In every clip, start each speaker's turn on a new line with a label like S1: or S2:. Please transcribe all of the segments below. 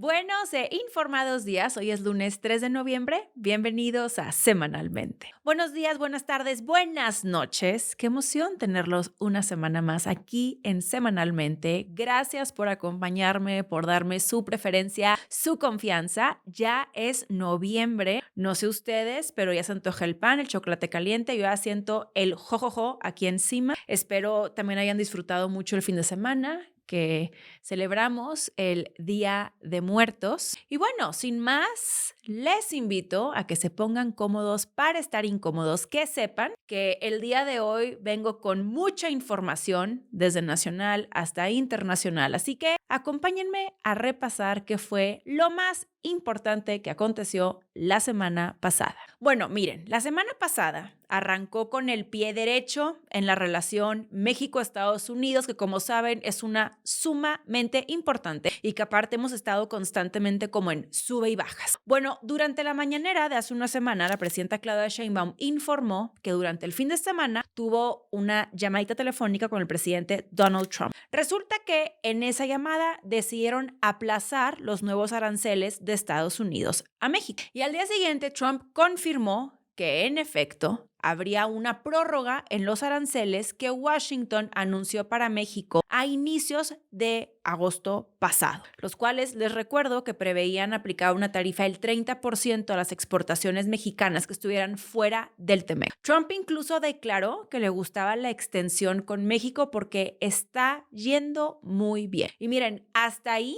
S1: Buenos e informados días. Hoy es lunes 3 de noviembre. Bienvenidos a Semanalmente. Buenos días, buenas tardes, buenas noches. Qué emoción tenerlos una semana más aquí en Semanalmente. Gracias por acompañarme, por darme su preferencia, su confianza. Ya es noviembre. No sé ustedes, pero ya se antoja el pan, el chocolate caliente. Yo ya siento el jojojo aquí encima. Espero también hayan disfrutado mucho el fin de semana, que celebramos el Día de Muertos. Y bueno, sin más, les invito a que se pongan cómodos para estar incómodos, que sepan que el día de hoy vengo con mucha información desde nacional hasta internacional. Así que acompáñenme a repasar qué fue lo más importante que aconteció la semana pasada. Bueno, miren, la semana pasada arrancó con el pie derecho en la relación México-Estados Unidos, que como saben es una sumamente importante y que aparte hemos estado constantemente como en sube y bajas. Bueno, durante la mañanera de hace una semana, la presidenta Claudia Sheinbaum informó que durante el fin de semana tuvo una llamadita telefónica con el presidente Donald Trump. Resulta que en esa llamada decidieron aplazar los nuevos aranceles de Estados Unidos a México. Y al día siguiente, Trump confirmó que en efecto habría una prórroga en los aranceles que Washington anunció para México a inicios de agosto pasado, los cuales les recuerdo que preveían aplicar una tarifa del 30% a las exportaciones mexicanas que estuvieran fuera del TEMEC. Trump incluso declaró que le gustaba la extensión con México porque está yendo muy bien. Y miren, hasta ahí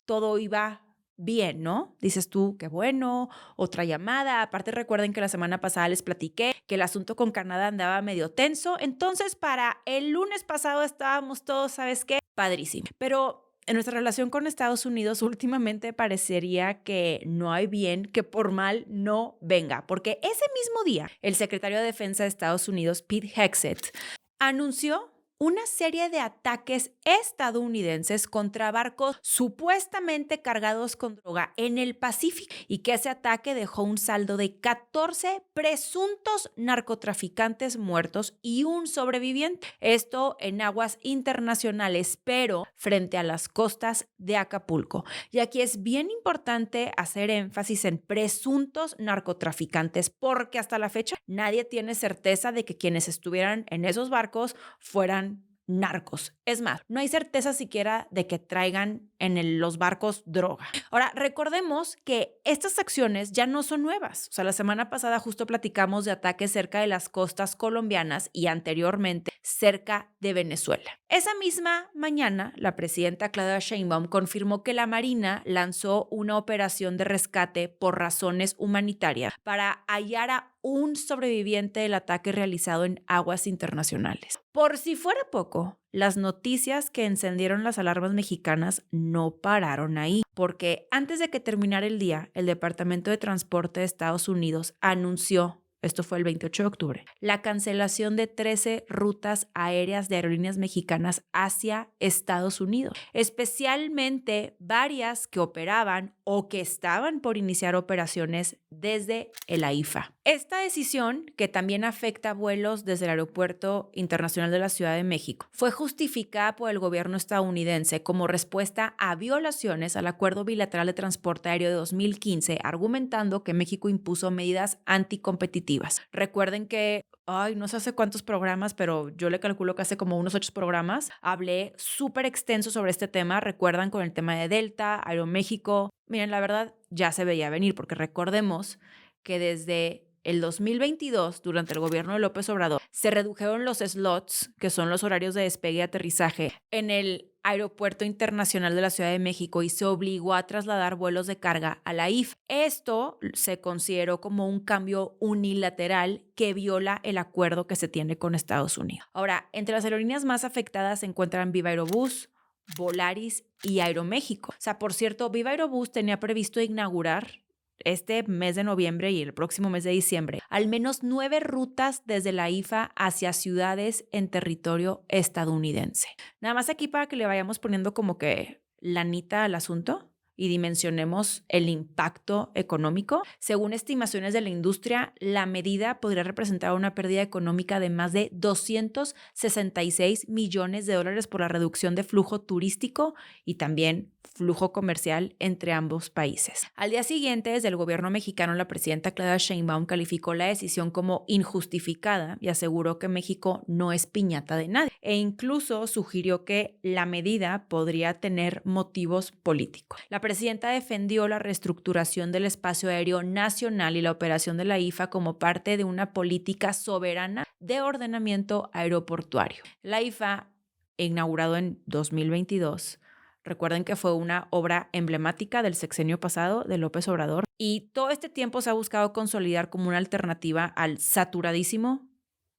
S1: todo iba bien, ¿no? Dices tú, qué bueno, otra llamada. Aparte, recuerden que la semana pasada les platiqué que el asunto con Canadá andaba medio tenso. Entonces, para el lunes pasado estábamos todos, ¿sabes qué? Padrísimo. Pero en nuestra relación con Estados Unidos últimamente parecería que no hay bien que por mal no venga, porque ese mismo día el secretario de Defensa de Estados Unidos, Pete Hegseth, anunció una serie de ataques estadounidenses contra barcos supuestamente cargados con droga en el Pacífico y que ese ataque dejó un saldo de 14 presuntos narcotraficantes muertos y un sobreviviente. Esto en aguas internacionales, pero frente a las costas de Acapulco. Y aquí es bien importante hacer énfasis en presuntos narcotraficantes porque hasta la fecha nadie tiene certeza de que quienes estuvieran en esos barcos fueran narcos. Es más, no hay certeza siquiera de que traigan en los barcos droga. Ahora, recordemos que estas acciones ya no son nuevas. O sea, la semana pasada justo platicamos de ataques cerca de las costas colombianas y anteriormente cerca de Venezuela. Esa misma mañana, la presidenta Claudia Sheinbaum confirmó que la Marina lanzó una operación de rescate por razones humanitarias para hallar a un sobreviviente del ataque realizado en aguas internacionales. Por si fuera poco, las noticias que encendieron las alarmas mexicanas no pararon ahí, porque antes de que terminara el día, el Departamento de Transporte de Estados Unidos anunció, esto fue el 28 de octubre, la cancelación de 13 rutas aéreas de aerolíneas mexicanas hacia Estados Unidos, especialmente varias que operaban o que estaban por iniciar operaciones desde el AIFA. Esta decisión, que también afecta vuelos desde el Aeropuerto Internacional de la Ciudad de México, fue justificada por el gobierno estadounidense como respuesta a violaciones al Acuerdo Bilateral de Transporte Aéreo de 2015, argumentando que México impuso medidas anticompetitivas. Recuerden que no sé hace cuántos programas, pero yo le calculo que hace como unos 8 programas, hablé súper extenso sobre este tema. Recuerdan con el tema de Delta, Aeroméxico. Miren, la verdad ya se veía venir porque recordemos que desde el 2022, durante el gobierno de López Obrador, se redujeron los slots, que son los horarios de despegue y aterrizaje, en el Aeropuerto Internacional de la Ciudad de México y se obligó a trasladar vuelos de carga a la IFA. Esto se consideró como un cambio unilateral que viola el acuerdo que se tiene con Estados Unidos. Ahora, entre las aerolíneas más afectadas se encuentran Viva Aerobús, Volaris y Aeroméxico. O sea, por cierto, Viva Aerobús tenía previsto inaugurar este mes de noviembre y el próximo mes de diciembre, al menos 9 rutas desde la IFA hacia ciudades en territorio estadounidense. Nada más aquí para que le vayamos poniendo como que lanita al asunto. y dimensionemos el impacto económico, según estimaciones de la industria, la medida podría representar una pérdida económica de más de $266 millones por la reducción de flujo turístico y también flujo comercial entre ambos países. Al día siguiente, desde el gobierno mexicano, la presidenta Claudia Sheinbaum calificó la decisión como injustificada y aseguró que México no es piñata de nadie, e incluso sugirió que la medida podría tener motivos políticos. La presidenta defendió la reestructuración del espacio aéreo nacional y la operación de la IFA como parte de una política soberana de ordenamiento aeroportuario. La IFA, inaugurado en 2022, recuerden que fue una obra emblemática del sexenio pasado de López Obrador y todo este tiempo se ha buscado consolidar como una alternativa al saturadísimo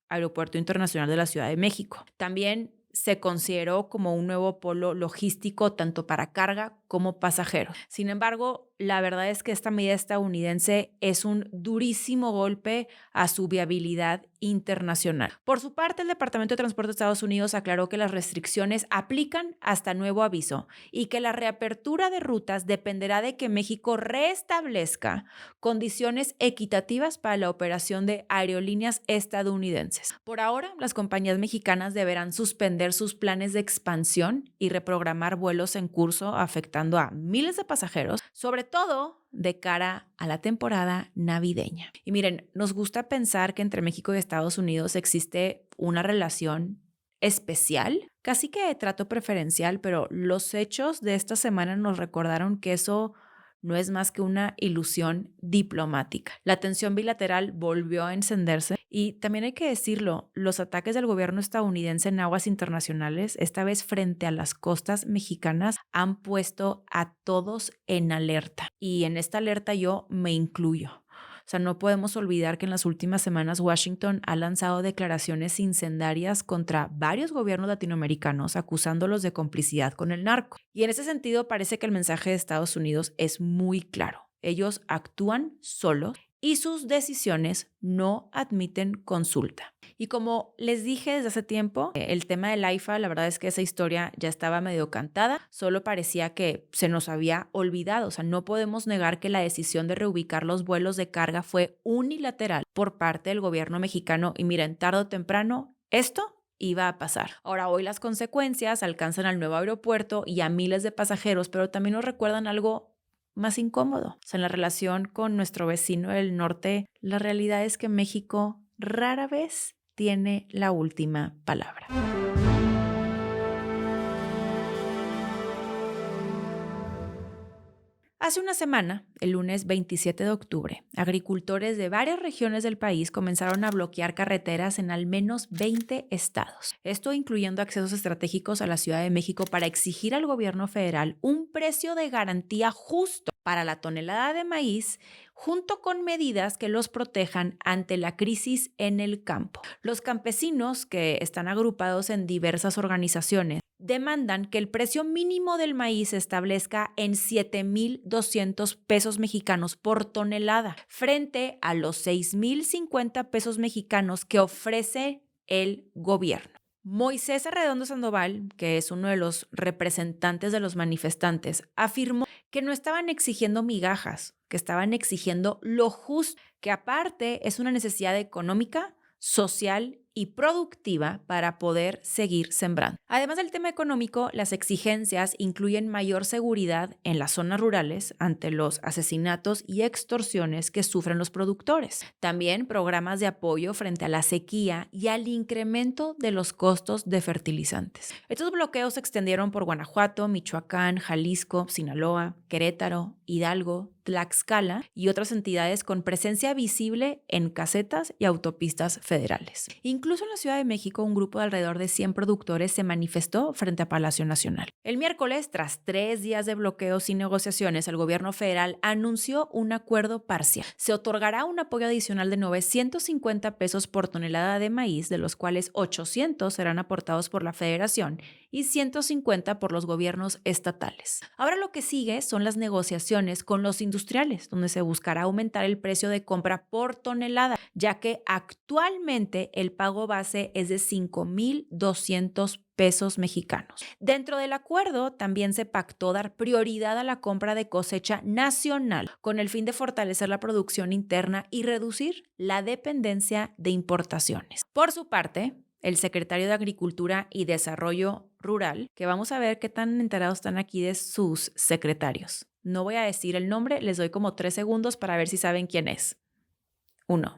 S1: Aeropuerto Internacional de la Ciudad de México. También se consideró como un nuevo polo logístico tanto para carga como pasajeros. Sin embargo, la verdad es que esta medida estadounidense es un durísimo golpe a su viabilidad internacional. Por su parte, el Departamento de Transporte de Estados Unidos aclaró que las restricciones aplican hasta nuevo aviso y que la reapertura de rutas dependerá de que México restablezca condiciones equitativas para la operación de aerolíneas estadounidenses. Por ahora, las compañías mexicanas deberán suspender sus planes de expansión y reprogramar vuelos en curso, afectando a miles de pasajeros, sobre todo de cara a la temporada navideña. Y miren, nos gusta pensar que entre México y Estados Unidos existe una relación especial, casi que de trato preferencial, pero los hechos de esta semana nos recordaron que eso no es más que una ilusión diplomática. La tensión bilateral volvió a encenderse y también hay que decirlo, los ataques del gobierno estadounidense en aguas internacionales, esta vez frente a las costas mexicanas, han puesto a todos en alerta. Y en esta alerta yo me incluyo. O sea, no podemos olvidar que en las últimas semanas Washington ha lanzado declaraciones incendiarias contra varios gobiernos latinoamericanos acusándolos de complicidad con el narco. Y en ese sentido parece que el mensaje de Estados Unidos es muy claro. Ellos actúan solos y sus decisiones no admiten consulta. Y como les dije desde hace tiempo, el tema del AIFA, la verdad es que esa historia ya estaba medio cantada, solo parecía que se nos había olvidado. O sea, no podemos negar que la decisión de reubicar los vuelos de carga fue unilateral por parte del gobierno mexicano y miren, tarde o temprano, esto iba a pasar. Ahora, hoy las consecuencias alcanzan al nuevo aeropuerto y a miles de pasajeros, pero también nos recuerdan algo más incómodo. O sea, en la relación con nuestro vecino del norte, la realidad es que México rara vez tiene la última palabra. Hace una semana, el lunes 27 de octubre, agricultores de varias regiones del país comenzaron a bloquear carreteras en al menos 20 estados. Esto incluyendo accesos estratégicos a la Ciudad de México para exigir al gobierno federal un precio de garantía justo para la tonelada de maíz, junto con medidas que los protejan ante la crisis en el campo. Los campesinos, que están agrupados en diversas organizaciones, demandan que el precio mínimo del maíz se establezca en 7,200 pesos mexicanos por tonelada, frente a los 6,050 pesos mexicanos que ofrece el gobierno. Moisés Arredondo Sandoval, que es uno de los representantes de los manifestantes, afirmó que no estaban exigiendo migajas, que estaban exigiendo lo justo, que aparte es una necesidad económica, social y productiva para poder seguir sembrando. Además del tema económico, las exigencias incluyen mayor seguridad en las zonas rurales ante los asesinatos y extorsiones que sufren los productores. También programas de apoyo frente a la sequía y al incremento de los costos de fertilizantes. Estos bloqueos se extendieron por Guanajuato, Michoacán, Jalisco, Sinaloa, Querétaro, Hidalgo, Tlaxcala y otras entidades con presencia visible en casetas y autopistas federales. Incluso en la Ciudad de México, un grupo de alrededor de 100 productores se manifestó frente a Palacio Nacional. El miércoles, tras 3 días de bloqueos y negociaciones, el gobierno federal anunció un acuerdo parcial. Se otorgará un apoyo adicional de 950 pesos por tonelada de maíz, de los cuales 800 serán aportados por la federación y 150 por los gobiernos estatales. Ahora lo que sigue son las negociaciones con los industriales, donde se buscará aumentar el precio de compra por tonelada, ya que actualmente el pago pago base es de 5,200 pesos mexicanos. Dentro del acuerdo también se pactó dar prioridad a la compra de cosecha nacional con el fin de fortalecer la producción interna y reducir la dependencia de importaciones. Por su parte, el secretario de Agricultura y Desarrollo Rural, que vamos a ver qué tan enterados están aquí de sus secretarios. No voy a decir el nombre, les doy como 3 segundos para ver si saben quién es. 1,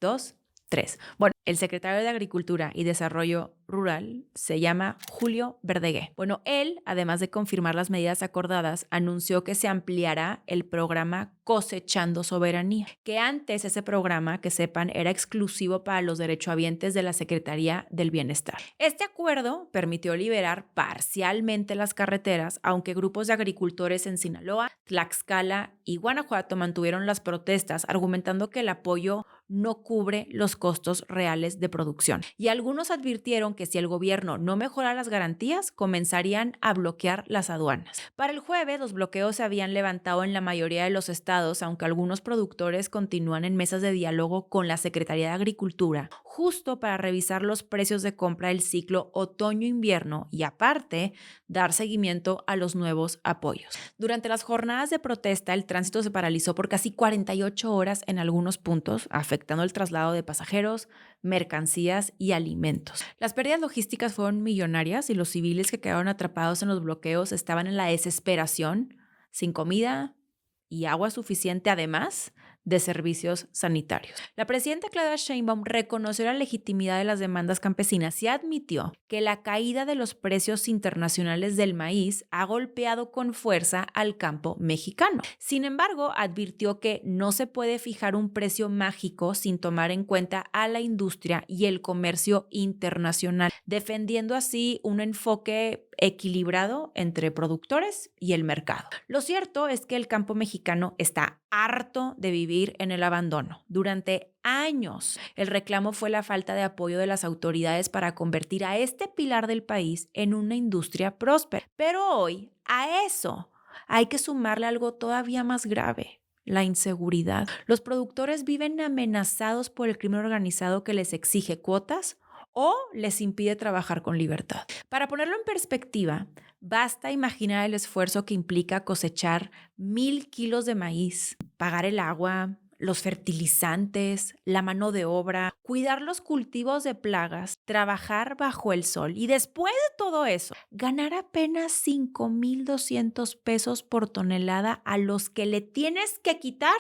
S1: 2, 3. Bueno, el secretario de Agricultura y Desarrollo Rural se llama Julio Verdeguer. Bueno, él, además de confirmar las medidas acordadas, anunció que se ampliará el programa Cosechando Soberanía, que antes ese programa, que sepan, era exclusivo para los derechohabientes de la Secretaría del Bienestar. Este acuerdo permitió liberar parcialmente las carreteras, aunque grupos de agricultores en Sinaloa, Tlaxcala y Guanajuato mantuvieron las protestas, argumentando que el apoyo no cubre los costos reales de producción. Y algunos advirtieron que si el gobierno no mejora las garantías, comenzarían a bloquear las aduanas. Para el jueves, los bloqueos se habían levantado en la mayoría de los estados, aunque algunos productores continúan en mesas de diálogo con la Secretaría de Agricultura, justo para revisar los precios de compra del ciclo otoño-invierno y, aparte, dar seguimiento a los nuevos apoyos. Durante las jornadas de protesta, el tránsito se paralizó por casi 48 horas en algunos puntos, afectando el traslado de pasajeros, mercancías y alimentos. Las pérdidas logísticas fueron millonarias y los civiles que quedaron atrapados en los bloqueos estaban en la desesperación, sin comida y agua suficiente, además de servicios sanitarios. La presidenta Claudia Sheinbaum reconoció la legitimidad de las demandas campesinas y admitió que la caída de los precios internacionales del maíz ha golpeado con fuerza al campo mexicano. Sin embargo, advirtió que no se puede fijar un precio mágico sin tomar en cuenta a la industria y el comercio internacional, defendiendo así un enfoque equilibrado entre productores y el mercado. Lo cierto es que el campo mexicano está harto de vivir en el abandono. Durante años, el reclamo fue la falta de apoyo de las autoridades para convertir a este pilar del país en una industria próspera. Pero hoy, a eso hay que sumarle algo todavía más grave: la inseguridad. Los productores viven amenazados por el crimen organizado que les exige cuotas o les impide trabajar con libertad. Para ponerlo en perspectiva, basta imaginar el esfuerzo que implica cosechar 1,000 kilos de maíz, pagar el agua, los fertilizantes, la mano de obra, cuidar los cultivos de plagas, trabajar bajo el sol y después de todo eso, ganar apenas 5,200 pesos por tonelada a los que le tienes que quitar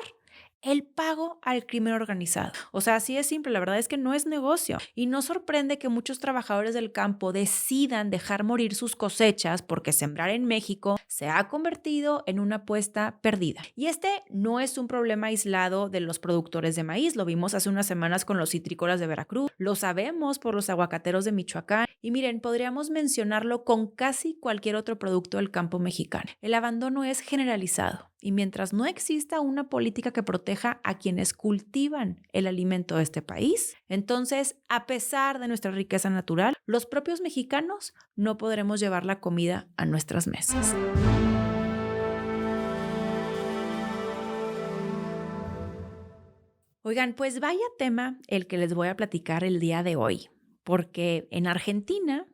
S1: el pago al crimen organizado. O sea, así es simple, la verdad es que no es negocio. Y no sorprende que muchos trabajadores del campo decidan dejar morir sus cosechas porque sembrar en México se ha convertido en una apuesta perdida. Y este no es un problema aislado de los productores de maíz, lo vimos hace unas semanas con los citrícolas de Veracruz, lo sabemos por los aguacateros de Michoacán y miren, podríamos mencionarlo con casi cualquier otro producto del campo mexicano. El abandono es generalizado. Y mientras no exista una política que proteja a quienes cultivan el alimento de este país, entonces, a pesar de nuestra riqueza natural, los propios mexicanos no podremos llevar la comida a nuestras mesas. Oigan, pues vaya tema el que les voy a platicar el día de hoy, porque en Argentina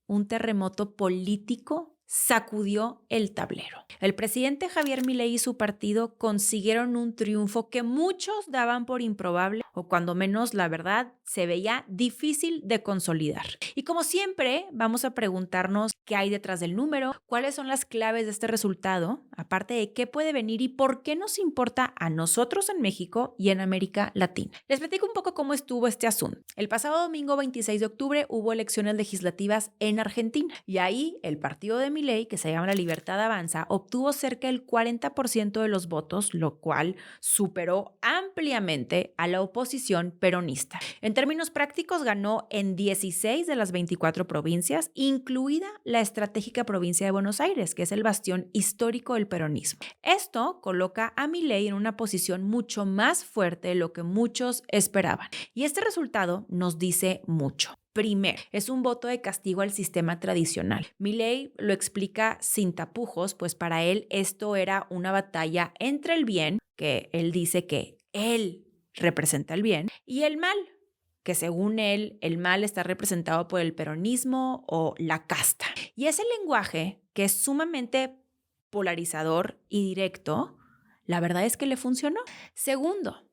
S1: un terremoto político sacudió el tablero. El presidente Javier Milei y su partido consiguieron un triunfo que muchos daban por improbable o cuando menos, la verdad, se veía difícil de consolidar. Y como siempre, vamos a preguntarnos qué hay detrás del número, cuáles son las claves de este resultado, aparte de qué puede venir y por qué nos importa a nosotros en México y en América Latina. Les platico un poco cómo estuvo este asunto. El pasado domingo 26 de octubre hubo elecciones legislativas en Argentina y ahí el partido de Milei, que se llama La Libertad Avanza, obtuvo cerca del 40% de los votos, lo cual superó ampliamente a la oposición peronista. En términos prácticos, ganó en 16 de las 24 provincias, incluida la estratégica provincia de Buenos Aires, que es el bastión histórico del peronismo. Esto coloca a Milei en una posición mucho más fuerte de lo que muchos esperaban. Y este resultado nos dice mucho. Primero, es un voto de castigo al sistema tradicional. Milei lo explica sin tapujos, pues para él esto era una batalla entre el bien, que él dice que él representa el bien, y el mal, que según él el mal está representado por el peronismo o la casta. Y ese lenguaje, que es sumamente polarizador y directo, la verdad es que le funcionó. Segundo,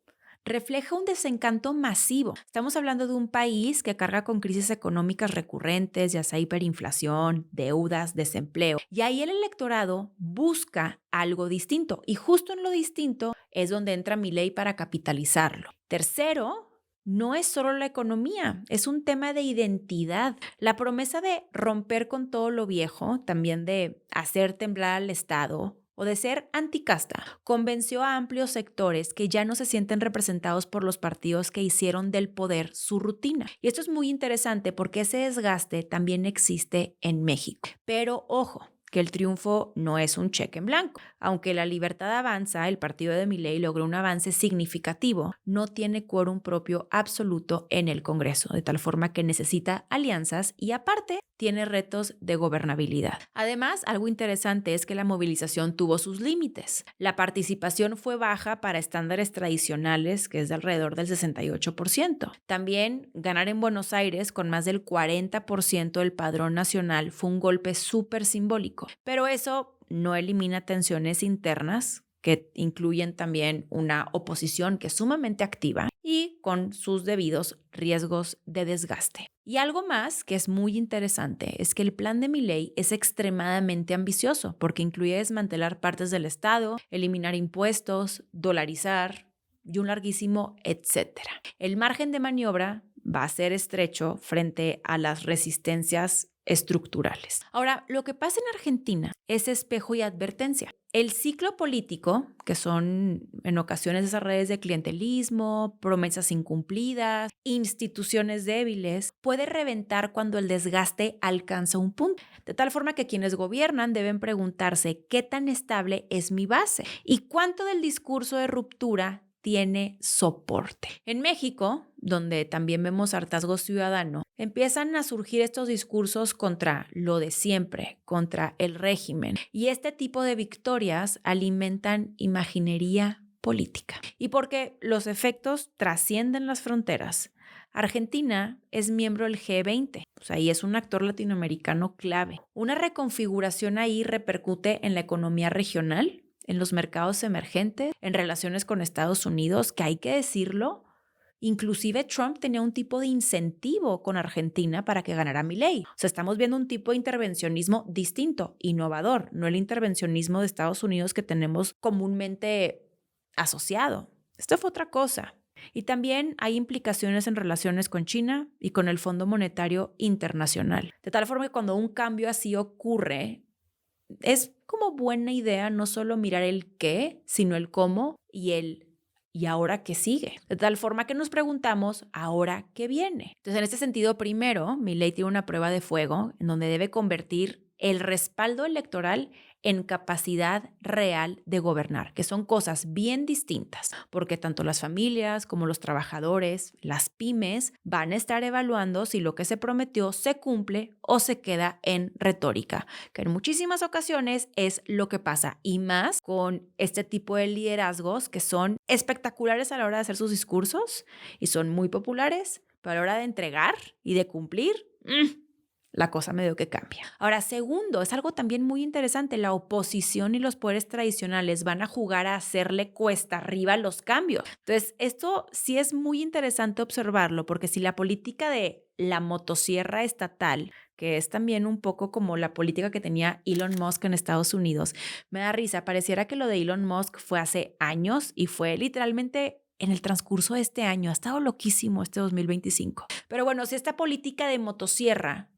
S1: refleja un desencanto masivo. Estamos hablando de un país que carga con crisis económicas recurrentes, ya sea hiperinflación, deudas, desempleo. Y ahí el electorado busca algo distinto. Y justo en lo distinto es donde entra Milei para capitalizarlo. Tercero, no es solo la economía, es un tema de identidad. La promesa de romper con todo lo viejo, también de hacer temblar al Estado o de ser anticasta, convenció a amplios sectores que ya no se sienten representados por los partidos que hicieron del poder su rutina. Y esto es muy interesante porque ese desgaste también existe en México. Pero ojo, que el triunfo no es un cheque en blanco. Aunque La Libertad Avanza, el partido de Milei, logró un avance significativo, no tiene quórum propio absoluto en el Congreso, de tal forma que necesita alianzas y aparte tiene retos de gobernabilidad. Además, algo interesante es que la movilización tuvo sus límites. La participación fue baja para estándares tradicionales, que es de alrededor del 68%. También ganar en Buenos Aires con más del 40% del padrón nacional fue un golpe súper simbólico. Pero eso no elimina tensiones internas que incluyen también una oposición que es sumamente activa y con sus debidos riesgos de desgaste. Y algo más que es muy interesante es que el plan de Milei es extremadamente ambicioso porque incluye desmantelar partes del Estado, eliminar impuestos, dolarizar y un larguísimo etcétera. El margen de maniobra va a ser estrecho frente a las resistencias estructurales. Ahora, lo que pasa en Argentina es espejo y advertencia. El ciclo político, que son en ocasiones esas redes de clientelismo, promesas incumplidas, instituciones débiles, puede reventar cuando el desgaste alcanza un punto. De tal forma que quienes gobiernan deben preguntarse qué tan estable es mi base y cuánto del discurso de ruptura tiene soporte. En México, donde también vemos hartazgo ciudadano, empiezan a surgir estos discursos contra lo de siempre, contra el régimen, y este tipo de victorias alimentan imaginería política. Y porque los efectos trascienden las fronteras, Argentina es miembro del G20, y es un actor latinoamericano clave. Una reconfiguración ahí repercute en la economía regional, en los mercados emergentes, en relaciones con Estados Unidos, que hay que decirlo, inclusive Trump tenía un tipo de incentivo con Argentina para que ganara Milei. Estamos viendo un tipo de intervencionismo distinto, innovador, no el intervencionismo de Estados Unidos que tenemos comúnmente asociado. Esto fue otra cosa. Y también hay implicaciones en relaciones con China y con el Fondo Monetario Internacional. De tal forma que cuando un cambio así ocurre, es como buena idea no solo mirar el qué, sino el cómo y el ¿y ahora qué sigue? De tal forma que nos preguntamos, ¿ahora qué viene? Entonces, en este sentido, primero, Milei tiene una prueba de fuego en donde debe convertir el respaldo electoral en capacidad real de gobernar, que son cosas bien distintas, porque tanto las familias como los trabajadores, las pymes, van a estar evaluando si lo que se prometió se cumple o se queda en retórica, que en muchísimas ocasiones es lo que pasa, y más con este tipo de liderazgos que son espectaculares a la hora de hacer sus discursos y son muy populares, pero a la hora de entregar y de cumplir, la cosa medio que cambia. Ahora, segundo, es algo también muy interesante, la oposición y los poderes tradicionales van a jugar a hacerle cuesta arriba los cambios. Entonces, esto sí es muy interesante observarlo, porque si la política de la motosierra estatal, que es también un poco como la política que tenía Elon Musk en Estados Unidos, me da risa, pareciera que lo de Elon Musk fue hace años y fue literalmente en el transcurso de este año. Ha estado loquísimo este 2025. Pero bueno, si esta política de motosierra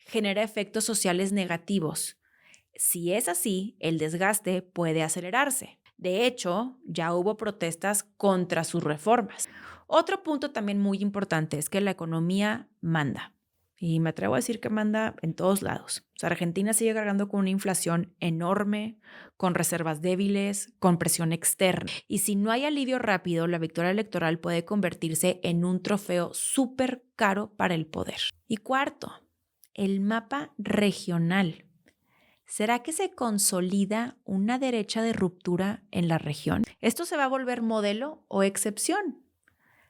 S1: genera efectos sociales negativos. Si es así, el desgaste puede acelerarse. De hecho, ya hubo protestas contra sus reformas. Otro punto también muy importante es que la economía manda. Y me atrevo a decir que manda en todos lados. Argentina sigue cargando con una inflación enorme, con reservas débiles, con presión externa. Y si no hay alivio rápido, la victoria electoral puede convertirse en un trofeo súper caro para el poder. Y cuarto, el mapa regional. ¿Será que se consolida una derecha de ruptura en la región? ¿Esto se va a volver modelo o excepción?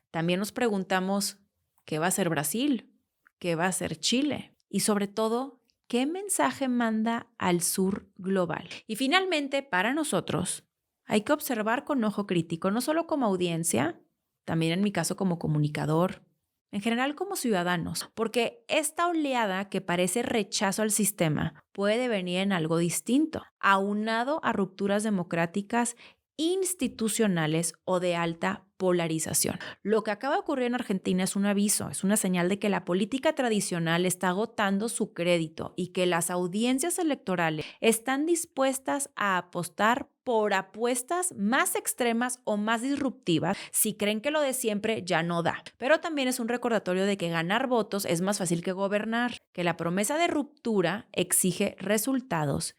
S1: También nos preguntamos, ¿Qué va a hacer Brasil? ¿Qué va a hacer Chile? Y sobre todo, ¿qué mensaje manda al sur global? Y finalmente, para nosotros, hay que observar con ojo crítico, no solo como audiencia, también en mi caso como comunicador, en general como ciudadanos, porque esta oleada que parece rechazo al sistema puede venir en algo distinto, aunado a rupturas democráticas institucionales o de alta polarización. Lo que acaba de ocurrir en Argentina es un aviso, es una señal de que la política tradicional está agotando su crédito y que las audiencias electorales están dispuestas a apostar por apuestas más extremas o más disruptivas si creen que lo de siempre ya no da. Pero también es un recordatorio de que ganar votos es más fácil que gobernar, que la promesa de ruptura exige resultados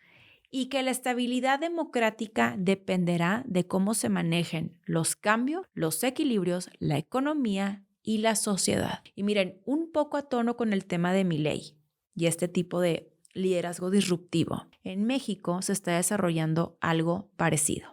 S1: y que la estabilidad democrática dependerá de cómo se manejen los cambios, los equilibrios, la economía y la sociedad. Y miren, un poco a tono con el tema de Milei y este tipo de liderazgo disruptivo. En México se está desarrollando algo parecido.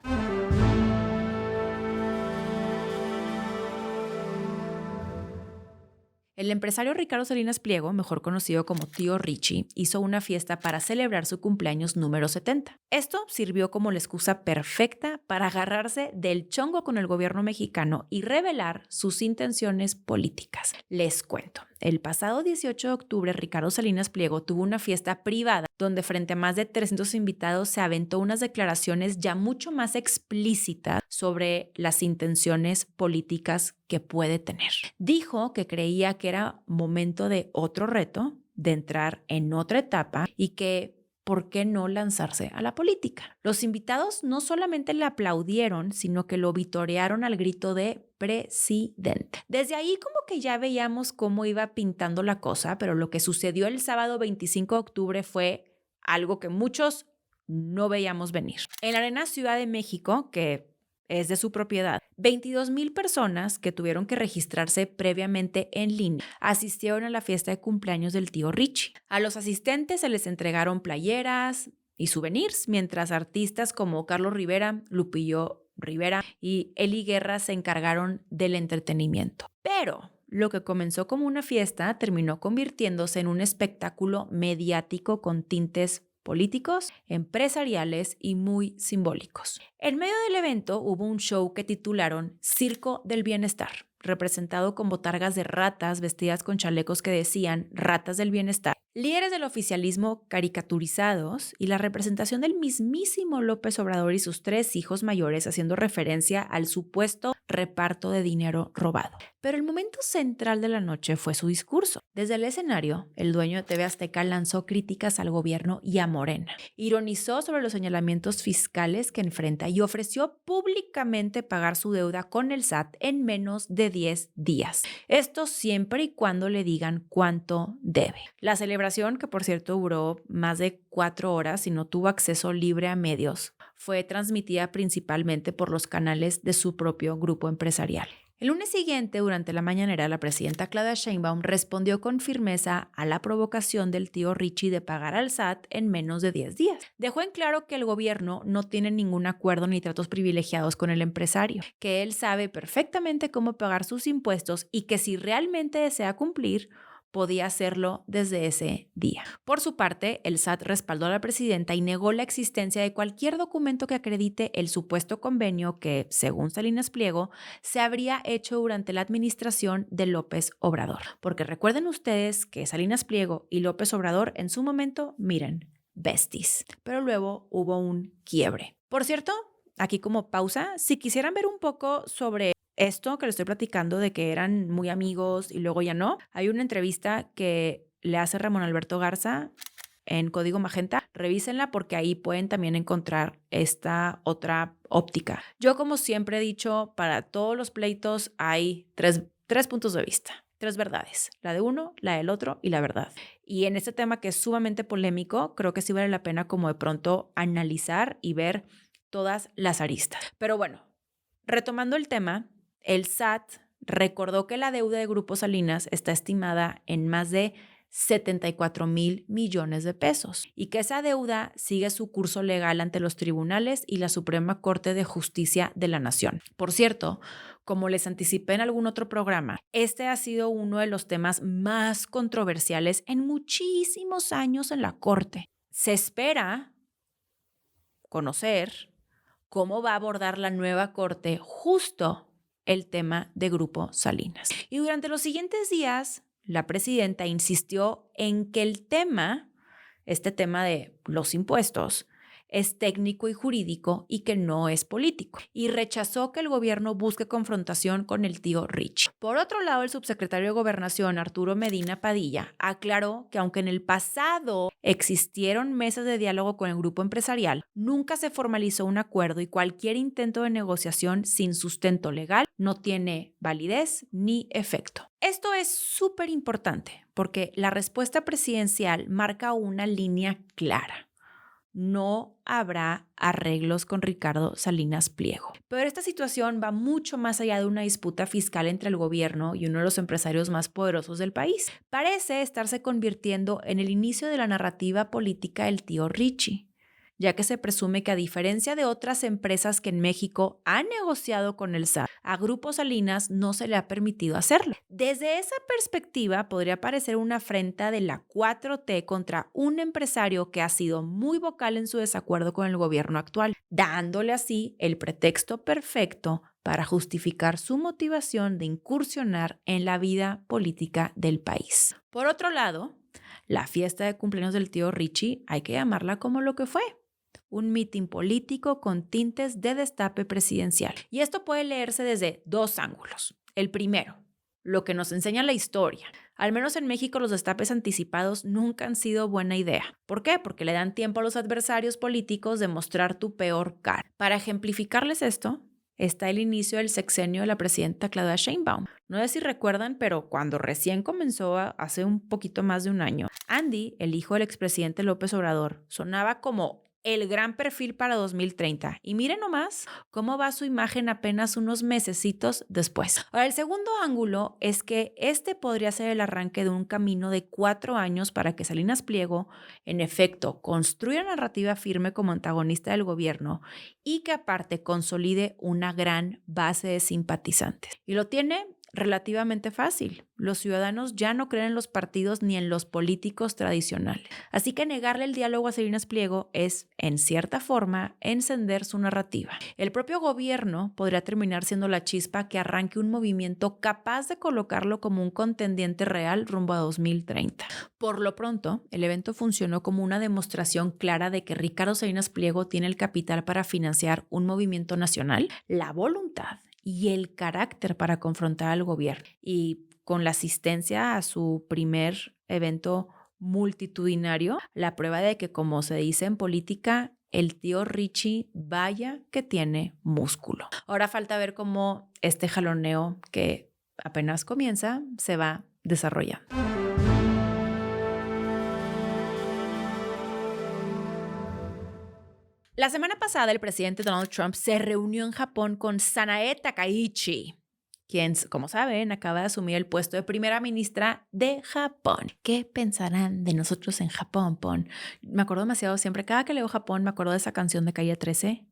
S1: El empresario Ricardo Salinas Pliego, mejor conocido como Tío Richie, hizo una fiesta para celebrar su cumpleaños número 70. Esto sirvió como la excusa perfecta para agarrarse del chongo con el gobierno mexicano y revelar sus intenciones políticas. Les cuento. El pasado 18 de octubre, Ricardo Salinas Pliego tuvo una fiesta privada donde frente a más de 300 invitados se aventó unas declaraciones ya mucho más explícitas sobre las intenciones políticas que puede tener. Dijo que creía que era momento de otro reto, de entrar en otra etapa y que ¿por qué no lanzarse a la política? Los invitados no solamente le aplaudieron, sino que lo vitorearon al grito de presidente. Desde ahí como que ya veíamos cómo iba pintando la cosa, pero lo que sucedió el sábado 25 de octubre fue algo que muchos no veíamos venir. En la Arena Ciudad de México, que es de su propiedad, 22,000 personas que tuvieron que registrarse previamente en línea asistieron a la fiesta de cumpleaños del tío Richie. A los asistentes se les entregaron playeras y souvenirs, mientras artistas como Carlos Rivera, Lupillo Rivera y Eli Guerra se encargaron del entretenimiento. Pero lo que comenzó como una fiesta terminó convirtiéndose en un espectáculo mediático con tintes políticos, empresariales y muy simbólicos. En medio del evento hubo un show que titularon Circo del Bienestar, representado con botargas de ratas vestidas con chalecos que decían Ratas del Bienestar, líderes del oficialismo caricaturizados y la representación del mismísimo López Obrador y sus 3 hijos mayores haciendo referencia al supuesto reparto de dinero robado. Pero el momento central de la noche fue su discurso. Desde el escenario, el dueño de TV Azteca lanzó críticas al gobierno y a Morena. Ironizó sobre los señalamientos fiscales que enfrenta y ofreció públicamente pagar su deuda con el SAT en menos de 10 días. Esto siempre y cuando le digan cuánto debe. La celebración, que por cierto duró más de 4 horas y no tuvo acceso libre a medios, fue transmitida principalmente por los canales de su propio grupo empresarial. El lunes siguiente, durante la mañanera, la presidenta Claudia Sheinbaum respondió con firmeza a la provocación del tío Richie de pagar al SAT en menos de 10 días. Dejó en claro que el gobierno no tiene ningún acuerdo ni tratos privilegiados con el empresario, que él sabe perfectamente cómo pagar sus impuestos y que si realmente desea cumplir, podía hacerlo desde ese día. Por su parte, el SAT respaldó a la presidenta y negó la existencia de cualquier documento que acredite el supuesto convenio que, según Salinas Pliego, se habría hecho durante la administración de López Obrador. Porque recuerden ustedes que Salinas Pliego y López Obrador en su momento, miren, besties. Pero luego hubo un quiebre. Por cierto, aquí como pausa, si quisieran ver un poco sobre esto que les estoy platicando de que eran muy amigos y luego ya no, hay una entrevista que le hace Ramón Alberto Garza en Código Magenta. Revísenla porque ahí pueden también encontrar esta otra óptica. Yo, como siempre he dicho, para todos los pleitos hay tres puntos de vista, 3 verdades, la de uno, la del otro y la verdad. Y en este tema que es sumamente polémico, creo que sí vale la pena como de pronto analizar y ver todas las aristas. Pero bueno, retomando el tema, el SAT recordó que la deuda de Grupo Salinas está estimada en más de 74,000 millones de pesos y que esa deuda sigue su curso legal ante los tribunales y la Suprema Corte de Justicia de la Nación. Por cierto, Como les anticipé en algún otro programa, este ha sido uno de los temas más controversiales en muchísimos años en la Corte. Se espera conocer cómo va a abordar la nueva Corte justo el tema de Grupo Salinas. Y durante los siguientes días, la presidenta insistió en que este tema de los impuestos, es técnico y jurídico y que no es político. Y rechazó que el gobierno busque confrontación con el tío Rich. Por otro lado, el subsecretario de Gobernación, Arturo Medina Padilla, aclaró que aunque en el pasado existieron mesas de diálogo con el grupo empresarial, nunca se formalizó un acuerdo y cualquier intento de negociación sin sustento legal no tiene validez ni efecto. Esto es súper importante porque la respuesta presidencial marca una línea clara. No habrá arreglos con Ricardo Salinas Pliego. Pero esta situación va mucho más allá de una disputa fiscal entre el gobierno y uno de los empresarios más poderosos del país. Parece estarse convirtiendo en el inicio de la narrativa política del tío Richie, ya que se presume que a diferencia de otras empresas que en México han negociado con el SAT, a Grupo Salinas no se le ha permitido hacerlo. Desde esa perspectiva podría parecer una afrenta de la 4T contra un empresario que ha sido muy vocal en su desacuerdo con el gobierno actual, dándole así el pretexto perfecto para justificar su motivación de incursionar en la vida política del país. Por otro lado, la fiesta de cumpleaños del tío Richie hay que llamarla como lo que fue: un mitin político con tintes de destape presidencial. Y esto puede leerse desde dos ángulos. El primero, lo que nos enseña la historia. Al menos en México los destapes anticipados nunca han sido buena idea. ¿Por qué? Porque le dan tiempo a los adversarios políticos de mostrar tu peor cara. Para ejemplificarles esto, está el inicio del sexenio de la presidenta Claudia Sheinbaum. No sé si recuerdan, pero cuando recién comenzó hace un poquito más de un año, Andy, el hijo del expresidente López Obrador, sonaba como el gran perfil para 2030. Y miren nomás cómo va su imagen apenas unos mesecitos después. Ahora, el segundo ángulo es que este podría ser el arranque de un camino de 4 años para que Salinas Pliego, en efecto, construya narrativa firme como antagonista del gobierno y que aparte consolide una gran base de simpatizantes. Y lo tiene relativamente fácil. Los ciudadanos ya no creen en los partidos ni en los políticos tradicionales. Así que negarle el diálogo a Salinas Pliego es, en cierta forma, encender su narrativa. El propio gobierno podría terminar siendo la chispa que arranque un movimiento capaz de colocarlo como un contendiente real rumbo a 2030. Por lo pronto, el evento funcionó como una demostración clara de que Ricardo Salinas Pliego tiene el capital para financiar un movimiento nacional, la voluntad y el carácter para confrontar al gobierno. Y con la asistencia a su primer evento multitudinario, la prueba de que, como se dice en política, el tío Richie vaya que tiene músculo. Ahora falta ver cómo este jaloneo que apenas comienza se va desarrollando. La semana pasada, el presidente Donald Trump se reunió en Japón con Sanae Takaichi, quien, como saben, acaba de asumir el puesto de primera ministra de Japón. ¿Qué pensarán de nosotros en Japón, Pon? Me acuerdo demasiado siempre, cada que leo Japón, me acuerdo de esa canción de Calle 13.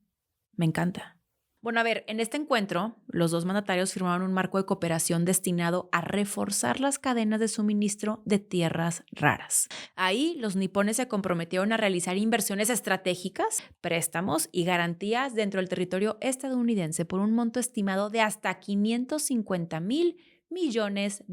S1: Me encanta. Bueno, a ver, en este encuentro, los dos mandatarios firmaron un marco de cooperación destinado a reforzar las cadenas de suministro de tierras raras. Ahí, los nipones se comprometieron a realizar inversiones estratégicas, préstamos y garantías dentro del territorio estadounidense por un monto estimado de hasta $550,000 millones.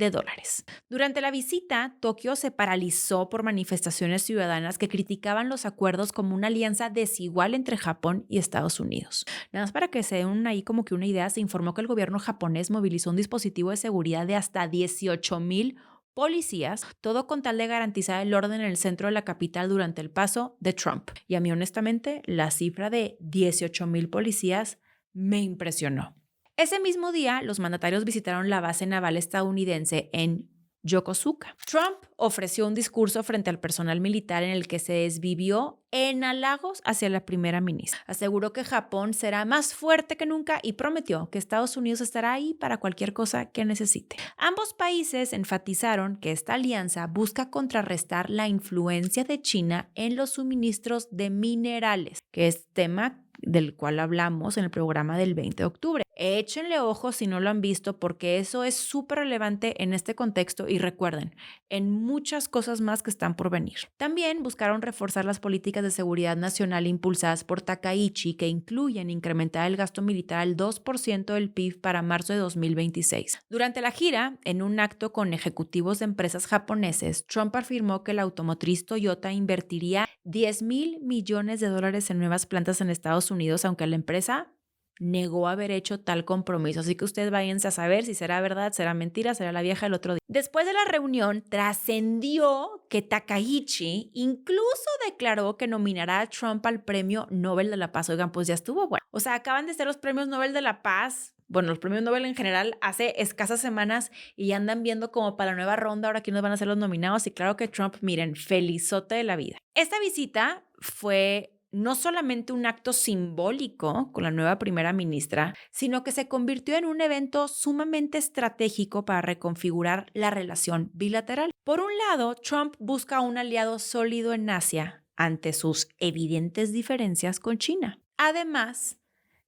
S1: Durante la visita, Tokio se paralizó por manifestaciones ciudadanas que criticaban los acuerdos como una alianza desigual entre Japón y Estados Unidos. Nada más para que se den ahí como que una idea, se informó que el gobierno japonés movilizó un dispositivo de seguridad de hasta 18,000 policías, todo con tal de garantizar el orden en el centro de la capital durante el paso de Trump. Y a mí, honestamente, la cifra de 18,000 policías me impresionó. Ese mismo día, los mandatarios visitaron la base naval estadounidense en Yokosuka. Trump ofreció un discurso frente al personal militar en el que se desvivió en halagos hacia la primera ministra. Aseguró que Japón será más fuerte que nunca y prometió que Estados Unidos estará ahí para cualquier cosa que necesite. Ambos países enfatizaron que esta alianza busca contrarrestar la influencia de China en los suministros de minerales, que es tema del cual hablamos en el programa del 20 de octubre. Échenle ojo si no lo han visto porque eso es súper relevante en este contexto y recuerden, en muchas cosas más que están por venir. También buscaron reforzar las políticas de seguridad nacional impulsadas por Takaichi que incluyen incrementar el gasto militar al 2% del PIB para marzo de 2026. Durante la gira, en un acto con ejecutivos de empresas japoneses, Trump afirmó que la automotriz Toyota invertiría $10,000 millones en nuevas plantas en Estados Unidos, aunque la empresa negó haber hecho tal compromiso. Así que ustedes váyanse a saber si será verdad, será mentira, será la vieja el otro día. Después de la reunión, trascendió que Takaichi incluso declaró que nominará a Trump al Premio Nobel de la Paz. Oigan, pues ya estuvo bueno. O sea, acaban de ser los Premios Nobel de la Paz. Bueno, los premios Nobel en general hace escasas semanas y ya andan viendo como para la nueva ronda ahora quiénes van a ser los nominados y claro que Trump, miren, felizote de la vida. Esta visita fue no solamente un acto simbólico con la nueva primera ministra, sino que se convirtió en un evento sumamente estratégico para reconfigurar la relación bilateral. Por un lado, Trump busca un aliado sólido en Asia ante sus evidentes diferencias con China. Además